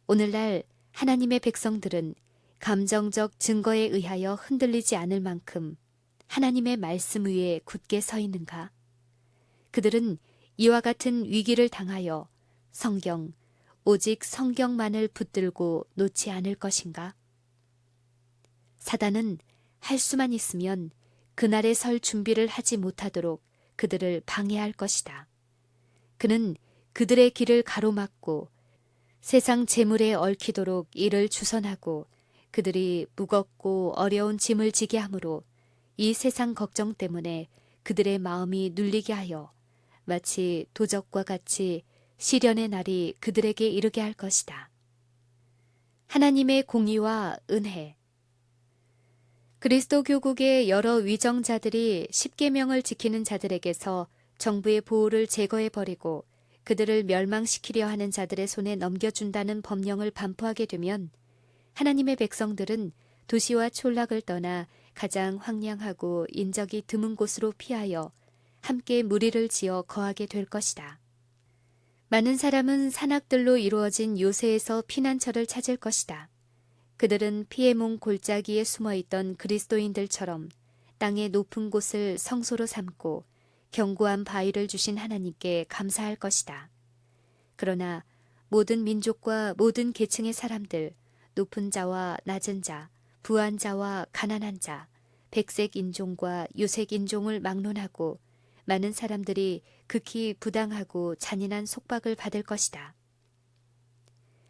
오늘날 하나님의 백성들은 감정적 증거에 의하여 흔들리지 않을 만큼 하나님의 말씀 위에 굳게 서 있는가? 그들은 이와 같은 위기를 당하여 성경, 오직 성경만을 붙들고 놓지 않을 것인가? 사단은 할 수만 있으면 그날에 설 준비를 하지 못하도록 그들을 방해할 것이다. 그는 그들의 길을 가로막고 세상 재물에 얽히도록 이를 주선하고 그들이 무겁고 어려운 짐을 지게 하므로 이 세상 걱정 때문에 그들의 마음이 눌리게 하여 마치 도적과 같이 시련의 날이 그들에게 이르게 할 것이다. 하나님의 공의와 은혜. 그리스도 교국의 여러 위정자들이 십계명을 지키는 자들에게서 정부의 보호를 제거해버리고 그들을 멸망시키려 하는 자들의 손에 넘겨준다는 법령을 반포하게 되면 하나님의 백성들은 도시와 촌락을 떠나 가장 황량하고 인적이 드문 곳으로 피하여 함께 무리를 지어 거하게 될 것이다. 많은 사람은 산악들로 이루어진 요새에서 피난처를 찾을 것이다. 그들은 피해몽 골짜기에 숨어있던 그리스도인들처럼 땅의 높은 곳을 성소로 삼고 견고한 바위를 주신 하나님께 감사할 것이다. 그러나 모든 민족과 모든 계층의 사람들, 높은 자와 낮은 자, 부한 자와 가난한 자, 백색 인종과 유색 인종을 막론하고 많은 사람들이 극히 부당하고 잔인한 속박을 받을 것이다.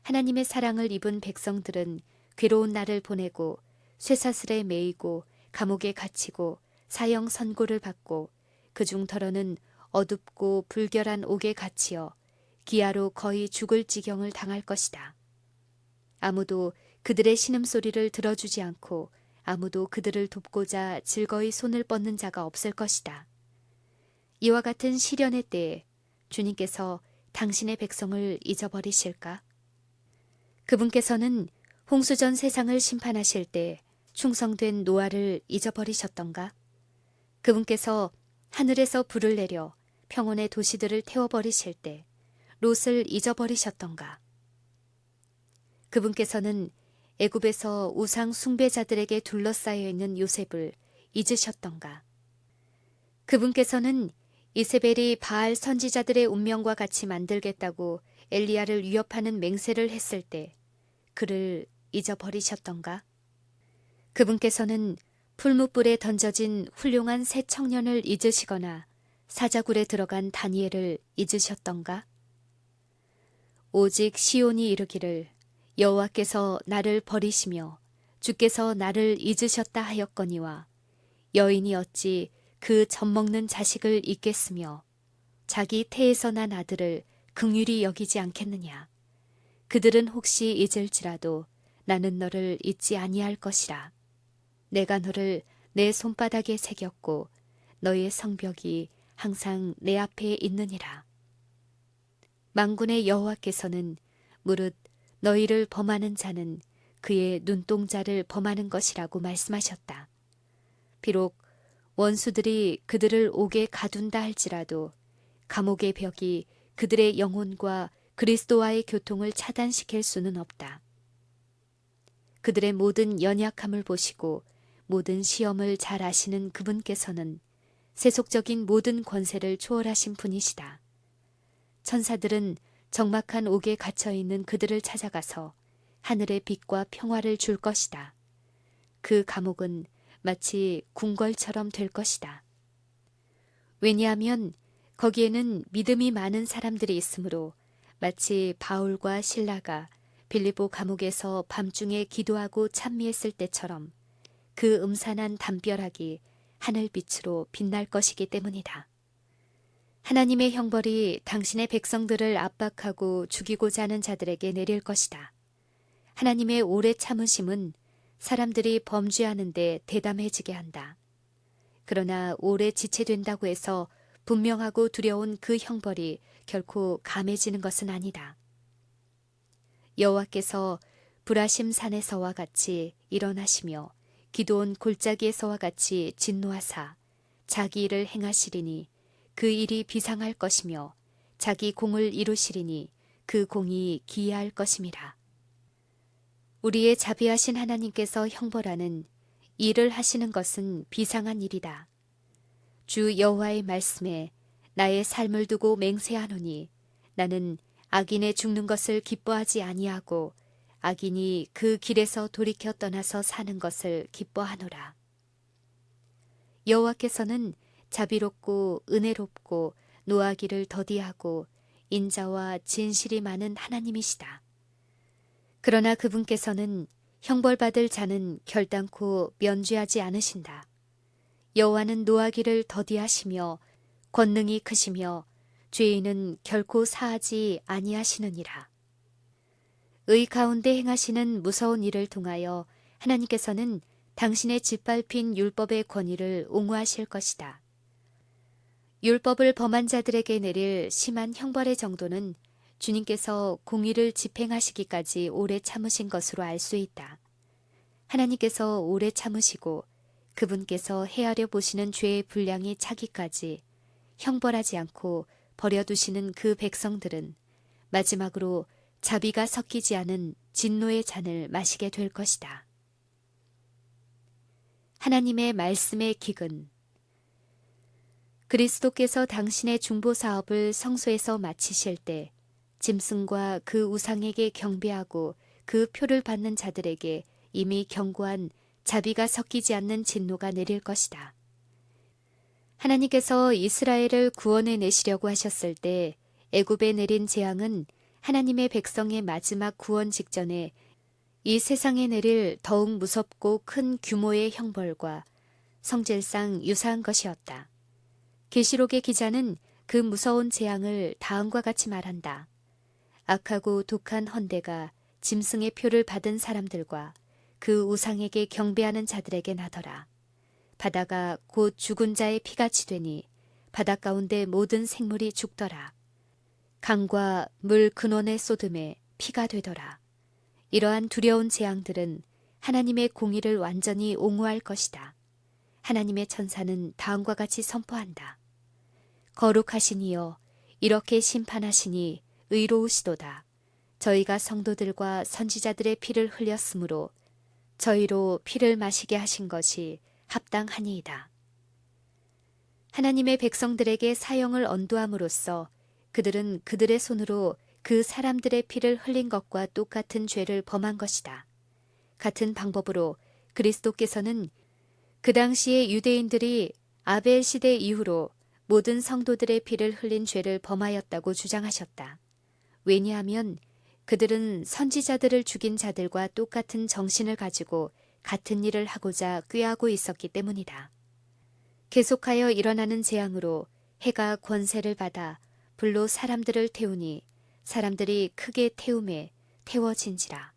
하나님의 사랑을 입은 백성들은 괴로운 날을 보내고 쇠사슬에 매이고 감옥에 갇히고 사형 선고를 받고 그중 더러는 어둡고 불결한 옥에 갇히어 기아로 거의 죽을 지경을 당할 것이다. 아무도 그들의 신음소리를 들어주지 않고 아무도 그들을 돕고자 즐거이 손을 뻗는 자가 없을 것이다. 이와 같은 시련의 때에 주님께서 당신의 백성을 잊어버리실까? 그분께서는 홍수전 세상을 심판하실 때 충성된 노아를 잊어버리셨던가? 그분께서 하늘에서 불을 내려 평온의 도시들을 태워버리실 때 롯을 잊어버리셨던가? 그분께서는 애굽에서 우상 숭배자들에게 둘러싸여 있는 요셉을 잊으셨던가? 그분께서는 이세벨이 바알 선지자들의 운명과 같이 만들겠다고 엘리야를 위협하는 맹세를 했을 때 그를 잊어버리셨던가? 그분께서는 풀무불에 던져진 훌륭한 새 청년을 잊으시거나 사자굴에 들어간 다니엘을 잊으셨던가? 오직 시온이 이르기를 여호와께서 나를 버리시며 주께서 나를 잊으셨다 하였거니와 여인이 어찌 그 젖먹는 자식을 잊겠으며 자기 태에서 난 아들을 긍휼히 여기지 않겠느냐. 그들은 혹시 잊을지라도 나는 너를 잊지 아니할 것이라. 내가 너를 내 손바닥에 새겼고 너의 성벽이 항상 내 앞에 있느니라. 만군의 여호와께서는 무릇 너희를 범하는 자는 그의 눈동자를 범하는 것이라고 말씀하셨다. 비록 원수들이 그들을 옥에 가둔다 할지라도 감옥의 벽이 그들의 영혼과 그리스도와의 교통을 차단시킬 수는 없다. 그들의 모든 연약함을 보시고 모든 시험을 잘 아시는 그분께서는 세속적인 모든 권세를 초월하신 분이시다. 천사들은 적막한 옥에 갇혀있는 그들을 찾아가서 하늘의 빛과 평화를 줄 것이다. 그 감옥은 마치 궁궐처럼 될 것이다. 왜냐하면 거기에는 믿음이 많은 사람들이 있으므로 마치 바울과 실라가 빌립보 감옥에서 밤중에 기도하고 찬미했을 때처럼 그 음산한 담벼락이 하늘빛으로 빛날 것이기 때문이다. 하나님의 형벌이 당신의 백성들을 압박하고 죽이고자 하는 자들에게 내릴 것이다. 하나님의 오래 참으심은 사람들이 범죄하는데 대담해지게 한다. 그러나 오래 지체된다고 해서 분명하고 두려운 그 형벌이 결코 감해지는 것은 아니다. 여호와께서 브라심 산에서와 같이 일어나시며 기드온 골짜기에서와 같이 진노하사 자기 일을 행하시리니 그 일이 비상할 것이며 자기 공을 이루시리니 그 공이 기이할 것임이라. 우리의 자비하신 하나님께서 형벌하는 일을 하시는 것은 비상한 일이다. 주 여호와의 말씀에 나의 삶을 두고 맹세하노니 나는 악인의 죽는 것을 기뻐하지 아니하고 악인이 그 길에서 돌이켜 떠나서 사는 것을 기뻐하노라. 여호와께서는 자비롭고 은혜롭고 노하기를 더디하고 인자와 진실이 많은 하나님이시다. 그러나 그분께서는 형벌받을 자는 결단코 면죄하지 않으신다. 여호와는 노하기를 더디하시며 권능이 크시며 죄인은 결코 사하지 아니하시느니라. 의 가운데 행하시는 무서운 일을 통하여 하나님께서는 당신의 짓밟힌 율법의 권위를 옹호하실 것이다. 율법을 범한 자들에게 내릴 심한 형벌의 정도는 주님께서 공의를 집행하시기까지 오래 참으신 것으로 알 수 있다. 하나님께서 오래 참으시고 그분께서 헤아려 보시는 죄의 분량이 차기까지 형벌하지 않고 버려두시는 그 백성들은 마지막으로 자비가 섞이지 않은 진노의 잔을 마시게 될 것이다. 하나님의 말씀의 기근. 그리스도께서 당신의 중보 사업을 성소에서 마치실 때 짐승과 그 우상에게 경배하고 그 표를 받는 자들에게 이미 경고한 자비가 섞이지 않는 진노가 내릴 것이다. 하나님께서 이스라엘을 구원해 내시려고 하셨을 때 애굽에 내린 재앙은 하나님의 백성의 마지막 구원 직전에 이 세상에 내릴 더욱 무섭고 큰 규모의 형벌과 성질상 유사한 것이었다. 계시록의 기자는 그 무서운 재앙을 다음과 같이 말한다. 악하고 독한 헌대가 짐승의 표를 받은 사람들과 그 우상에게 경배하는 자들에게 나더라. 바다가 곧 죽은 자의 피같이 되니 바다 가운데 모든 생물이 죽더라. 강과 물 근원의 쏟음에 피가 되더라. 이러한 두려운 재앙들은 하나님의 공의를 완전히 옹호할 것이다. 하나님의 천사는 다음과 같이 선포한다. 거룩하신 이여 이렇게 심판하시니 의로우시도다. 저희가 성도들과 선지자들의 피를 흘렸으므로 저희로 피를 마시게 하신 것이 합당하니이다. 하나님의 백성들에게 사형을 언도함으로써 그들은 그들의 손으로 그 사람들의 피를 흘린 것과 똑같은 죄를 범한 것이다. 같은 방법으로 그리스도께서는 그 당시에 유대인들이 아벨 시대 이후로 모든 성도들의 피를 흘린 죄를 범하였다고 주장하셨다. 왜냐하면 그들은 선지자들을 죽인 자들과 똑같은 정신을 가지고 같은 일을 하고자 꾀하고 있었기 때문이다. 계속하여 일어나는 재앙으로 해가 권세를 받아 불로 사람들을 태우니 사람들이 크게 태움에 태워진지라.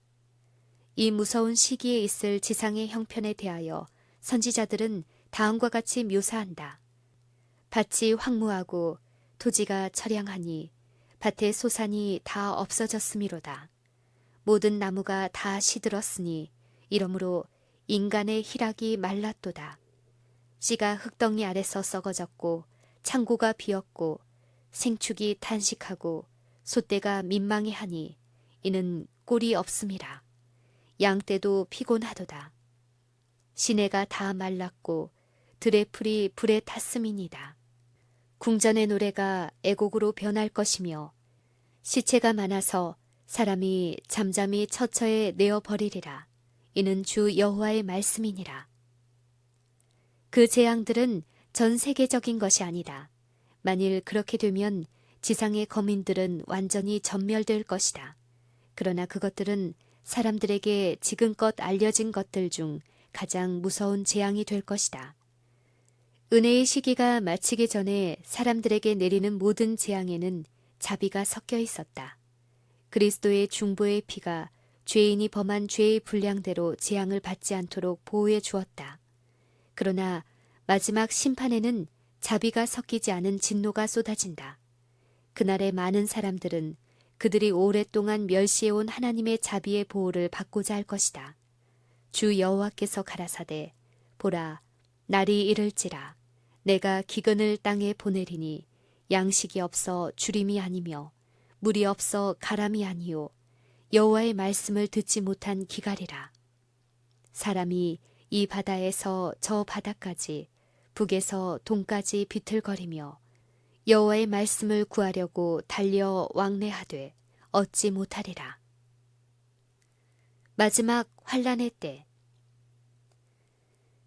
이 무서운 시기에 있을 지상의 형편에 대하여 선지자들은 다음과 같이 묘사한다. 밭이 황무하고 토지가 처량하니 밭의 소산이 다 없어졌음이로다. 모든 나무가 다 시들었으니 이러므로 인간의 희락이 말랐도다. 씨가 흙덩이 아래서 썩어졌고 창고가 비었고 생축이 탄식하고 솥대가 민망해하니 이는 꼴이 없음이라. 양떼도 피곤하도다. 시내가 다 말랐고 들의 풀이 불에 탔음이니이다. 궁전의 노래가 애곡으로 변할 것이며 시체가 많아서 사람이 잠잠히 처처에 내어버리리라. 이는 주 여호와의 말씀이니라. 그 재앙들은 전 세계적인 것이 아니다. 만일 그렇게 되면 지상의 거민들은 완전히 전멸될 것이다. 그러나 그것들은 사람들에게 지금껏 알려진 것들 중 가장 무서운 재앙이 될 것이다. 은혜의 시기가 마치기 전에 사람들에게 내리는 모든 재앙에는 자비가 섞여 있었다. 그리스도의 중보의 피가 죄인이 범한 죄의 분량대로 재앙을 받지 않도록 보호해 주었다. 그러나 마지막 심판에는 자비가 섞이지 않은 진노가 쏟아진다. 그날의 많은 사람들은 그들이 오랫동안 멸시해온 하나님의 자비의 보호를 받고자 할 것이다. 주 여호와께서 가라사대 보라 날이 이를지라 내가 기근을 땅에 보내리니 양식이 없어 주림이 아니며 물이 없어 가람이 아니요 여호와의 말씀을 듣지 못한 기갈이라. 사람이 이 바다에서 저 바다까지 북에서 동까지 비틀거리며 여호와의 말씀을 구하려고 달려 왕래하되 얻지 못하리라. 마지막 환란의 때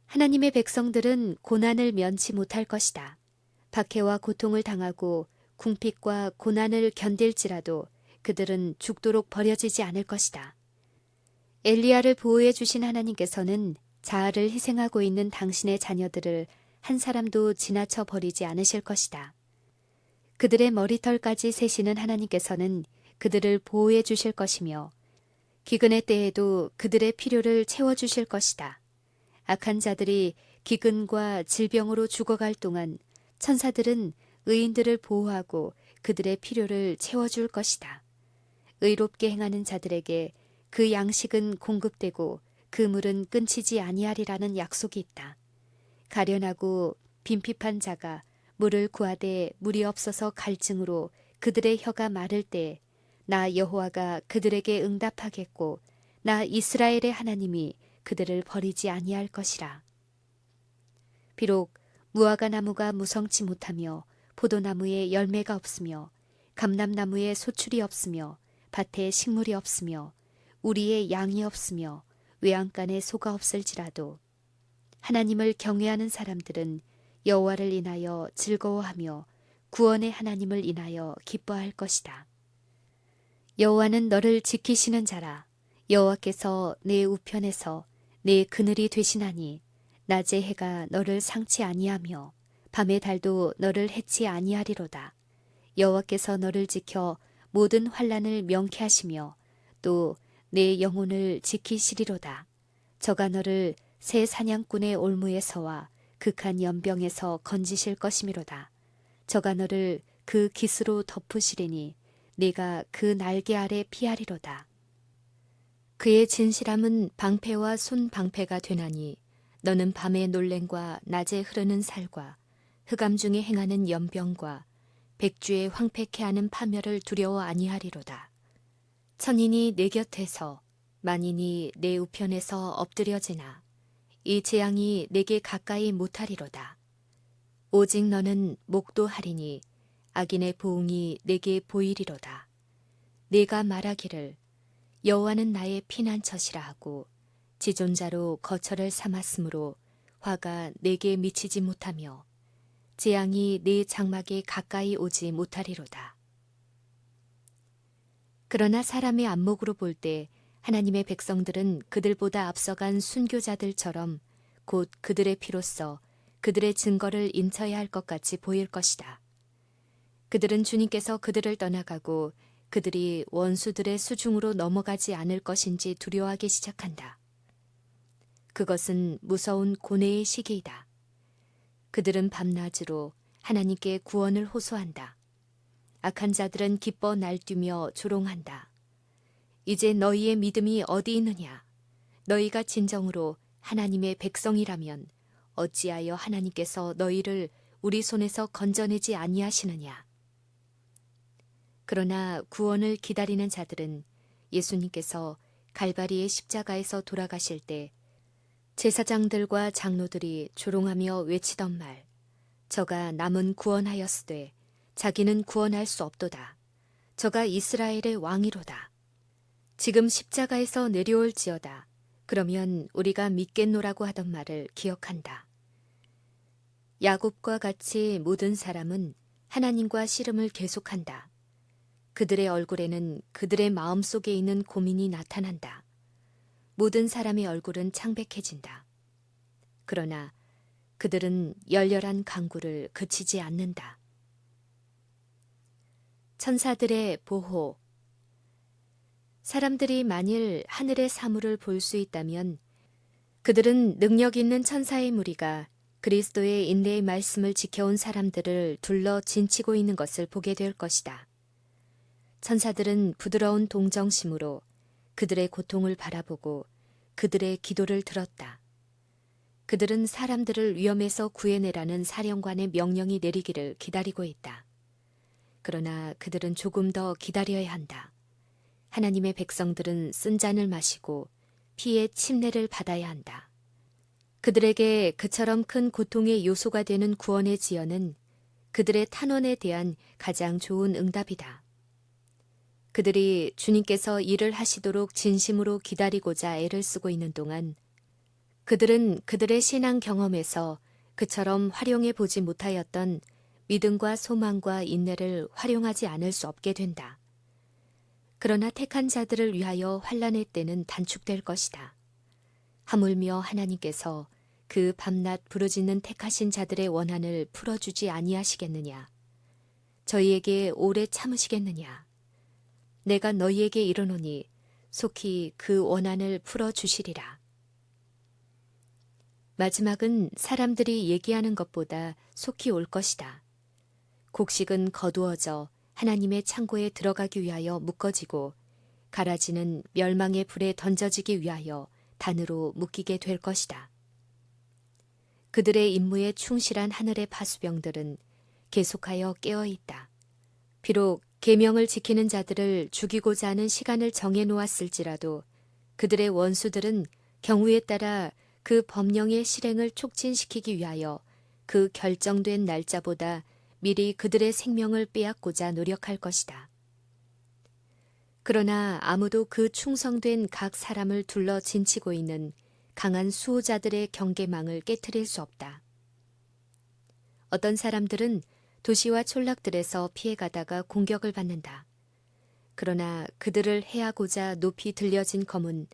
하나님의 백성들은 고난을 면치 못할 것이다. 박해와 고통을 당하고 궁핍과 고난을 견딜지라도 그들은 죽도록 버려지지 않을 것이다. 엘리야를 보호해 주신 하나님께서는 자아를 희생하고 있는 당신의 자녀들을 한 사람도 지나쳐 버리지 않으실 것이다. 그들의 머리털까지 세시는 하나님께서는 그들을 보호해 주실 것이며 기근의 때에도 그들의 필요를 채워주실 것이다. 악한 자들이 기근과 질병으로 죽어갈 동안 천사들은 의인들을 보호하고 그들의 필요를 채워줄 것이다. 의롭게 행하는 자들에게 그 양식은 공급되고 그 물은 끊치지 아니하리라는 약속이 있다. 가련하고 빈핍한 자가 물을 구하되 물이 없어서 갈증으로 그들의 혀가 마를 때 나 여호와가 그들에게 응답하겠고 나 이스라엘의 하나님이 그들을 버리지 아니할 것이라. 비록 무화과 나무가 무성치 못하며 포도나무에 열매가 없으며 감람나무에 소출이 없으며 밭에 식물이 없으며 우리의 양이 없으며 외양간에 소가 없을지라도 하나님을 경외하는 사람들은 여호와를 인하여 즐거워하며 구원의 하나님을 인하여 기뻐할 것이다. 여호와는 너를 지키시는 자라. 여호와께서 내 우편에서 내 그늘이 되시나니 낮의 해가 너를 상치 아니하며 밤의 달도 너를 해치 아니하리로다. 여호와께서 너를 지켜 모든 환난을 명쾌하시며 또 내 영혼을 지키시리로다. 저가 너를 새 사냥꾼의 올무에서와 극한 연병에서 건지실 것이미로다. 저가 너를 그 깃으로 덮으시리니 네가 그 날개 아래 피하리로다. 그의 진실함은 방패와 손방패가 되나니 너는 밤의 놀램과 낮에 흐르는 살과 흑암 중에 행하는 연병과 백주에 황폐케 하는 파멸을 두려워 아니하리로다. 천인이 내 곁에서 만인이 내 우편에서 엎드려지나 이 재앙이 내게 가까이 못하리로다. 오직 너는 목도하리니 악인의 보응이 내게 보이리로다. 내가 말하기를 여호와는 나의 피난처시라 하고 지존자로 거처를 삼았으므로 화가 내게 미치지 못하며 재앙이 내 장막에 가까이 오지 못하리로다. 그러나 사람의 안목으로 볼 때 하나님의 백성들은 그들보다 앞서간 순교자들처럼 곧 그들의 피로써 그들의 증거를 인쳐야 할 것 같이 보일 것이다. 그들은 주님께서 그들을 떠나가고 그들이 원수들의 수중으로 넘어가지 않을 것인지 두려워하기 시작한다. 그것은 무서운 고뇌의 시기이다. 그들은 밤낮으로 하나님께 구원을 호소한다. 악한 자들은 기뻐 날뛰며 조롱한다. 이제 너희의 믿음이 어디 있느냐? 너희가 진정으로 하나님의 백성이라면 어찌하여 하나님께서 너희를 우리 손에서 건져내지 아니하시느냐? 그러나 구원을 기다리는 자들은 예수님께서 갈바리의 십자가에서 돌아가실 때 제사장들과 장로들이 조롱하며 외치던 말, 저가 남은 구원하였으되 자기는 구원할 수 없도다. 저가 이스라엘의 왕이로다. 지금 십자가에서 내려올지어다. 그러면 우리가 믿겠노라고 하던 말을 기억한다. 야곱과 같이 모든 사람은 하나님과 씨름을 계속한다. 그들의 얼굴에는 그들의 마음속에 있는 고민이 나타난다. 모든 사람의 얼굴은 창백해진다. 그러나 그들은 열렬한 강구를 그치지 않는다. 천사들의 보호. 사람들이 만일 하늘의 사물을 볼 수 있다면 그들은 능력 있는 천사의 무리가 그리스도의 인내의 말씀을 지켜온 사람들을 둘러 진치고 있는 것을 보게 될 것이다. 천사들은 부드러운 동정심으로 그들의 고통을 바라보고 그들의 기도를 들었다. 그들은 사람들을 위험에서 구해내라는 사령관의 명령이 내리기를 기다리고 있다. 그러나 그들은 조금 더 기다려야 한다. 하나님의 백성들은 쓴 잔을 마시고 피의 침례를 받아야 한다. 그들에게 그처럼 큰 고통의 요소가 되는 구원의 지연은 그들의 탄원에 대한 가장 좋은 응답이다. 그들이 주님께서 일을 하시도록 진심으로 기다리고자 애를 쓰고 있는 동안 그들은 그들의 신앙 경험에서 그처럼 활용해 보지 못하였던 믿음과 소망과 인내를 활용하지 않을 수 없게 된다. 그러나 택한 자들을 위하여 환난의 때는 단축될 것이다. 하물며 하나님께서 그 밤낮 부르짖는 택하신 자들의 원한을 풀어주지 아니하시겠느냐? 저희에게 오래 참으시겠느냐? 내가 너희에게 이르노니 속히 그 원한을 풀어주시리라. 마지막은 사람들이 얘기하는 것보다 속히 올 것이다. 곡식은 거두어져 하나님의 창고에 들어가기 위하여 묶어지고 가라지는 멸망의 불에 던져지기 위하여 단으로 묶이게 될 것이다. 그들의 임무에 충실한 하늘의 파수병들은 계속하여 깨어 있다. 비록 계명을 지키는 자들을 죽이고자 하는 시간을 정해 놓았을지라도 그들의 원수들은 경우에 따라 그 법령의 실행을 촉진시키기 위하여 그 결정된 날짜보다 미리 그들의 생명을 빼앗고자 노력할 것이다. 그러나 아무도 그 충성된 각 사람을 둘러 진치고 있는 강한 수호자들의 경계망을 깨트릴 수 없다. 어떤 사람들은 도시와 촌락들에서 피해가다가 공격을 받는다. 그러나 그들을 해하고자 높이 들려진 검은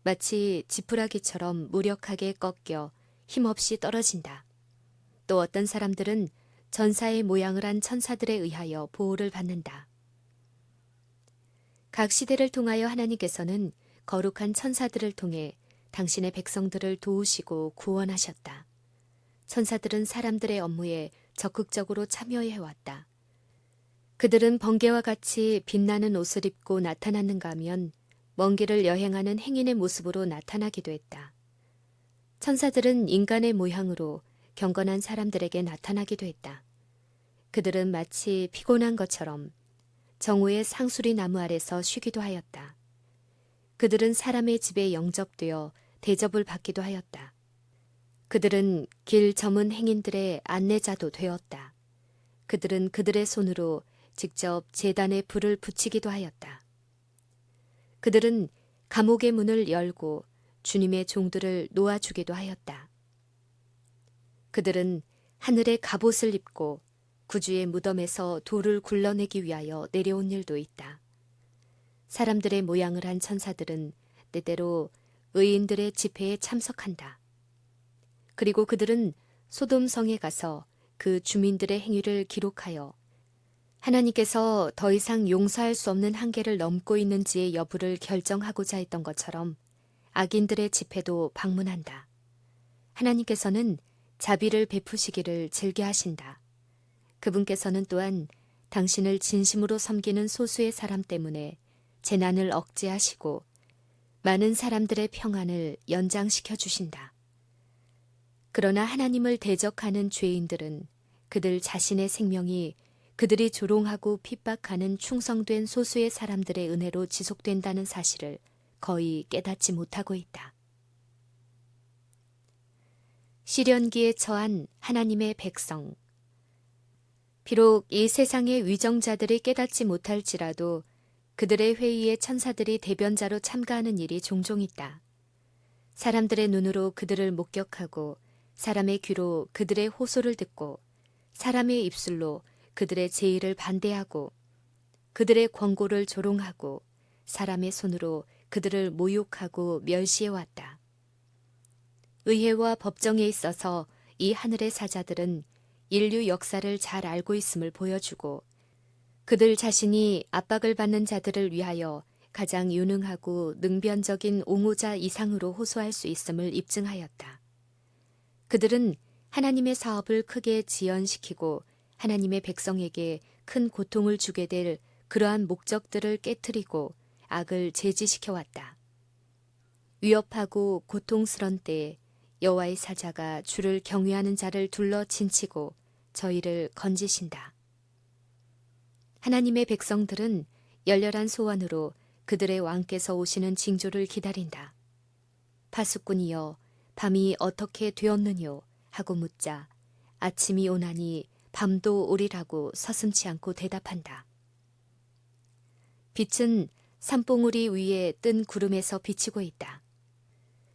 마치 지푸라기처럼 무력하게 꺾여 힘없이 떨어진다. 또 어떤 사람들은 전사의 모양을 한 천사들에 의하여 보호를 받는다. 각 시대를 통하여 하나님께서는 거룩한 천사들을 통해 당신의 백성들을 도우시고 구원하셨다. 천사들은 사람들의 업무에 적극적으로 참여해왔다. 그들은 번개와 같이 빛나는 옷을 입고 나타났는가 하면 먼 길을 여행하는 행인의 모습으로 나타나기도 했다. 천사들은 인간의 모양으로 경건한 사람들에게 나타나기도 했다. 그들은 마치 피곤한 것처럼 정오의 상수리 나무 아래서 쉬기도 하였다. 그들은 사람의 집에 영접되어 대접을 받기도 하였다. 그들은 길 저문 행인들의 안내자도 되었다. 그들은 그들의 손으로 직접 제단에 불을 붙이기도 하였다. 그들은 감옥의 문을 열고 주님의 종들을 놓아주기도 하였다. 그들은 하늘의 갑옷을 입고 구주의 무덤에서 돌을 굴러내기 위하여 내려온 일도 있다. 사람들의 모양을 한 천사들은 때때로 의인들의 집회에 참석한다. 그리고 그들은 소돔성에 가서 그 주민들의 행위를 기록하여 하나님께서 더 이상 용서할 수 없는 한계를 넘고 있는지의 여부를 결정하고자 했던 것처럼 악인들의 집회도 방문한다. 하나님께서는 자비를 베푸시기를 즐겨하신다. 그분께서는 또한 당신을 진심으로 섬기는 소수의 사람 때문에 재난을 억제하시고 많은 사람들의 평안을 연장시켜 주신다. 그러나 하나님을 대적하는 죄인들은 그들 자신의 생명이 그들이 조롱하고 핍박하는 충성된 소수의 사람들의 은혜로 지속된다는 사실을 거의 깨닫지 못하고 있다. 시련기에 처한 하나님의 백성. 비록 이 세상의 위정자들이 깨닫지 못할지라도 그들의 회의에 천사들이 대변자로 참가하는 일이 종종 있다. 사람들의 눈으로 그들을 목격하고 사람의 귀로 그들의 호소를 듣고 사람의 입술로 그들의 제의를 반대하고 그들의 권고를 조롱하고 사람의 손으로 그들을 모욕하고 멸시해왔다. 의회와 법정에 있어서 이 하늘의 사자들은 인류 역사를 잘 알고 있음을 보여주고 그들 자신이 압박을 받는 자들을 위하여 가장 유능하고 능변적인 옹호자 이상으로 호소할 수 있음을 입증하였다. 그들은 하나님의 사업을 크게 지연시키고 하나님의 백성에게 큰 고통을 주게 될 그러한 목적들을 깨트리고 악을 제지시켜왔다. 위협하고 고통스런 때에 여호와의 사자가 주를 경외하는 자를 둘러 진치고 저희를 건지신다. 하나님의 백성들은 열렬한 소원으로 그들의 왕께서 오시는 징조를 기다린다. 파수꾼이여 밤이 어떻게 되었느뇨 하고 묻자 아침이 오나니 밤도 오리라고 서슴지 않고 대답한다. 빛은 산봉우리 위에 뜬 구름에서 비치고 있다.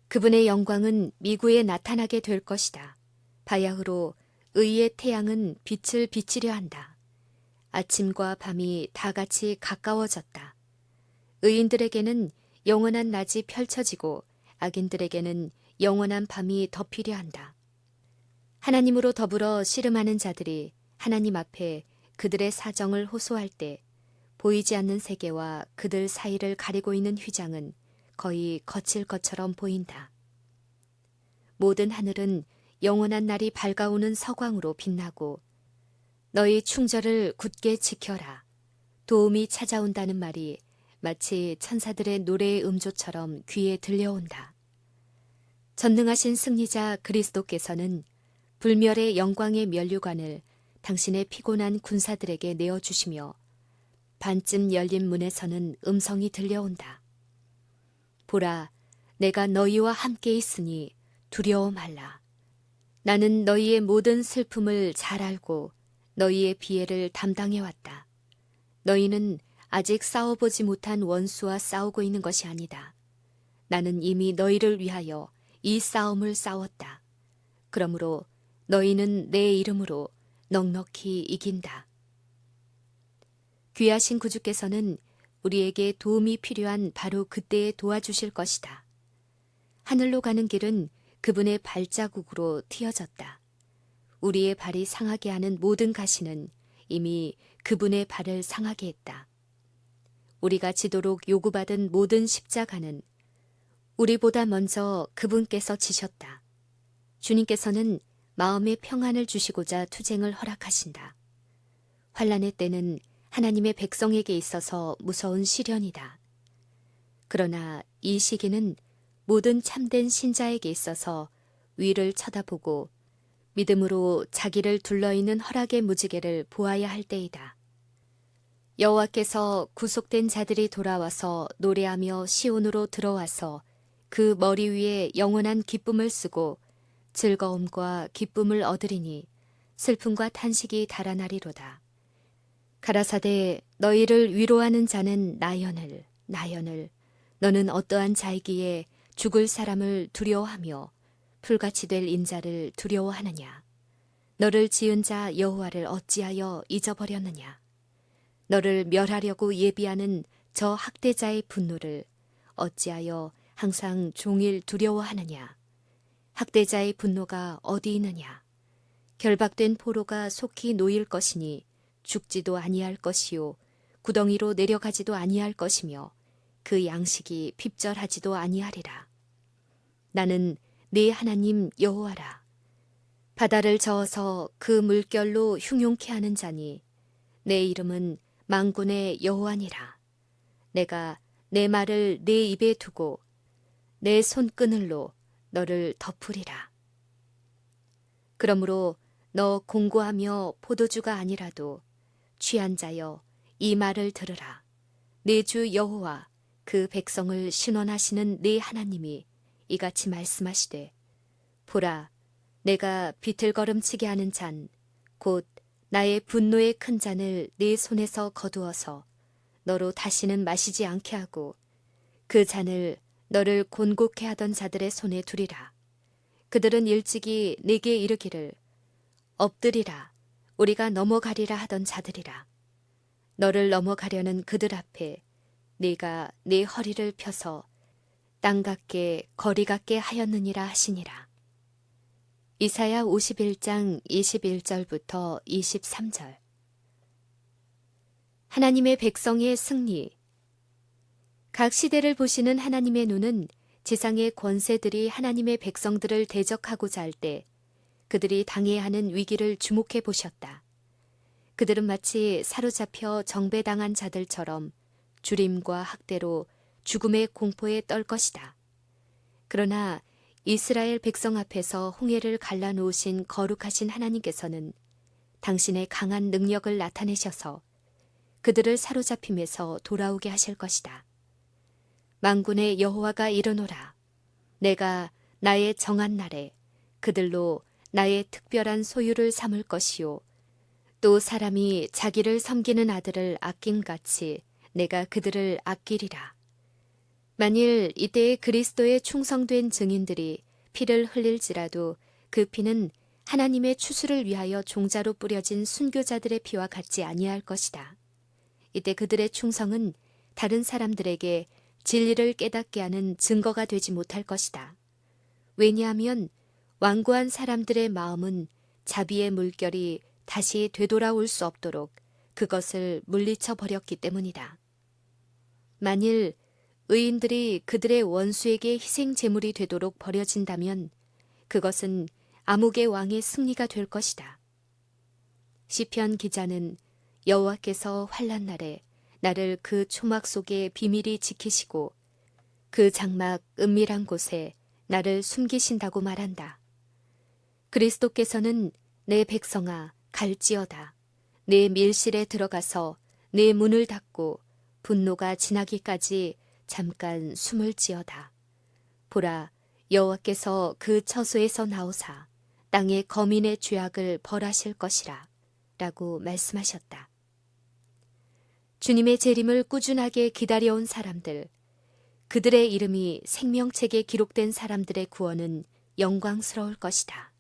그분의 영광은 미구에 나타나게 될 것이다. 바야흐로 의의 태양은 빛을 비치려 한다. 아침과 밤이 다 같이 가까워졌다. 의인들에게는 영원한 낮이 펼쳐지고 악인들에게는 영원한 밤이 덮이려 한다. 하나님으로 더불어 씨름하는 자들이 하나님 앞에 그들의 사정을 호소할 때 보이지 않는 세계와 그들 사이를 가리고 있는 휘장은 거의 거칠 것처럼 보인다. 모든 하늘은 영원한 날이 밝아오는 서광으로 빛나고 너희 충절을 굳게 지켜라. 도움이 찾아온다는 말이 마치 천사들의 노래의 음조처럼 귀에 들려온다. 전능하신 승리자 그리스도께서는 불멸의 영광의 면류관을 당신의 피곤한 군사들에게 내어주시며 반쯤 열린 문에서는 음성이 들려온다. 보라, 내가 너희와 함께 있으니 두려워 말라. 나는 너희의 모든 슬픔을 잘 알고 너희의 비애를 담당해왔다. 너희는 아직 싸워보지 못한 원수와 싸우고 있는 것이 아니다. 나는 이미 너희를 위하여 이 싸움을 싸웠다. 그러므로 너희는 내 이름으로 넉넉히 이긴다. 귀하신 구주께서는 우리에게 도움이 필요한 바로 그때에 도와주실 것이다. 하늘로 가는 길은 그분의 발자국으로 틔어졌다. 우리의 발이 상하게 하는 모든 가시는 이미 그분의 발을 상하게 했다. 우리가 지도록 요구받은 모든 십자가는 우리보다 먼저 그분께서 지셨다. 주님께서는 마음의 평안을 주시고자 투쟁을 허락하신다. 환난의 때는 하나님의 백성에게 있어서 무서운 시련이다. 그러나 이 시기는 모든 참된 신자에게 있어서 위를 쳐다보고 믿음으로 자기를 둘러있는 허락의 무지개를 보아야 할 때이다. 여호와께서 구속된 자들이 돌아와서 노래하며 시온으로 들어와서 그 머리 위에 영원한 기쁨을 쓰고 즐거움과 기쁨을 얻으리니 슬픔과 탄식이 달아나리로다. 가라사대 너희를 위로하는 자는 나연을 너는 어떠한 자이기에 죽을 사람을 두려워하며 풀같이 될 인자를 두려워하느냐? 너를 지은 자 여호와를 어찌하여 잊어버렸느냐? 너를 멸하려고 예비하는 저 학대자의 분노를 어찌하여 항상 종일 두려워하느냐? 학대자의 분노가 어디 있느냐? 결박된 포로가 속히 놓일 것이니 죽지도 아니할 것이요 구덩이로 내려가지도 아니할 것이며 그 양식이 핍절하지도 아니하리라. 나는 네 하나님 여호와라. 바다를 저어서 그 물결로 흉용케 하는 자니 내 이름은 만군의 여호와니라. 내가 내 말을 네 입에 두고 내 손그늘로 너를 덮으리라. 그러므로 너 공고하며 포도주가 아니라도 취한 자여 이 말을 들으라. 네 주 여호와 그 백성을 신원하시는 네 하나님이 이같이 말씀하시되 보라 내가 비틀거름치게 하는 잔 곧 나의 분노의 큰 잔을 네 손에서 거두어서 너로 다시는 마시지 않게 하고 그 잔을 너를 곤곡해 하던 자들의 손에 두리라. 그들은 일찍이 네게 이르기를 엎드리라 우리가 넘어가리라 하던 자들이라. 너를 넘어가려는 그들 앞에 네가 네 허리를 펴서 땅 같게 거리 같게 하였느니라 하시니라. 이사야 51장 21절부터 23절. 하나님의 백성의 승리. 각 시대를 보시는 하나님의 눈은 지상의 권세들이 하나님의 백성들을 대적하고자 할 때 그들이 당해야 하는 위기를 주목해 보셨다. 그들은 마치 사로잡혀 정배당한 자들처럼 주림과 학대로 죽음의 공포에 떨 것이다. 그러나 이스라엘 백성 앞에서 홍해를 갈라놓으신 거룩하신 하나님께서는 당신의 강한 능력을 나타내셔서 그들을 사로잡힘에서 돌아오게 하실 것이다. 만군의 여호와가 이르노라. 내가 나의 정한 날에 그들로 나의 특별한 소유를 삼을 것이요 또 사람이 자기를 섬기는 아들을 아낌같이 내가 그들을 아끼리라. 만일 이때에 그리스도의 충성된 증인들이 피를 흘릴지라도 그 피는 하나님의 추수를 위하여 종자로 뿌려진 순교자들의 피와 같지 아니할 것이다. 이때 그들의 충성은 다른 사람들에게 진리를 깨닫게 하는 증거가 되지 못할 것이다. 왜냐하면 완고한 사람들의 마음은 자비의 물결이 다시 되돌아올 수 없도록 그것을 물리쳐 버렸기 때문이다. 만일 의인들이 그들의 원수에게 희생 제물이 되도록 버려진다면 그것은 암흑의 왕의 승리가 될 것이다. 시편 기자는 여호와께서 환난 날에 나를 그 초막 속에 비밀히 지키시고 그 장막 은밀한 곳에 나를 숨기신다고 말한다. 그리스도께서는 내 백성아 갈지어다. 내 밀실에 들어가서 내 문을 닫고 분노가 지나기까지 잠깐 숨을 지어다. 보라 여호와께서 그 처소에서 나오사 땅의 거민의 죄악을 벌하실 것이라 라고 말씀하셨다. 주님의 재림을 꾸준하게 기다려온 사람들, 그들의 이름이 생명책에 기록된 사람들의 구원은 영광스러울 것이다.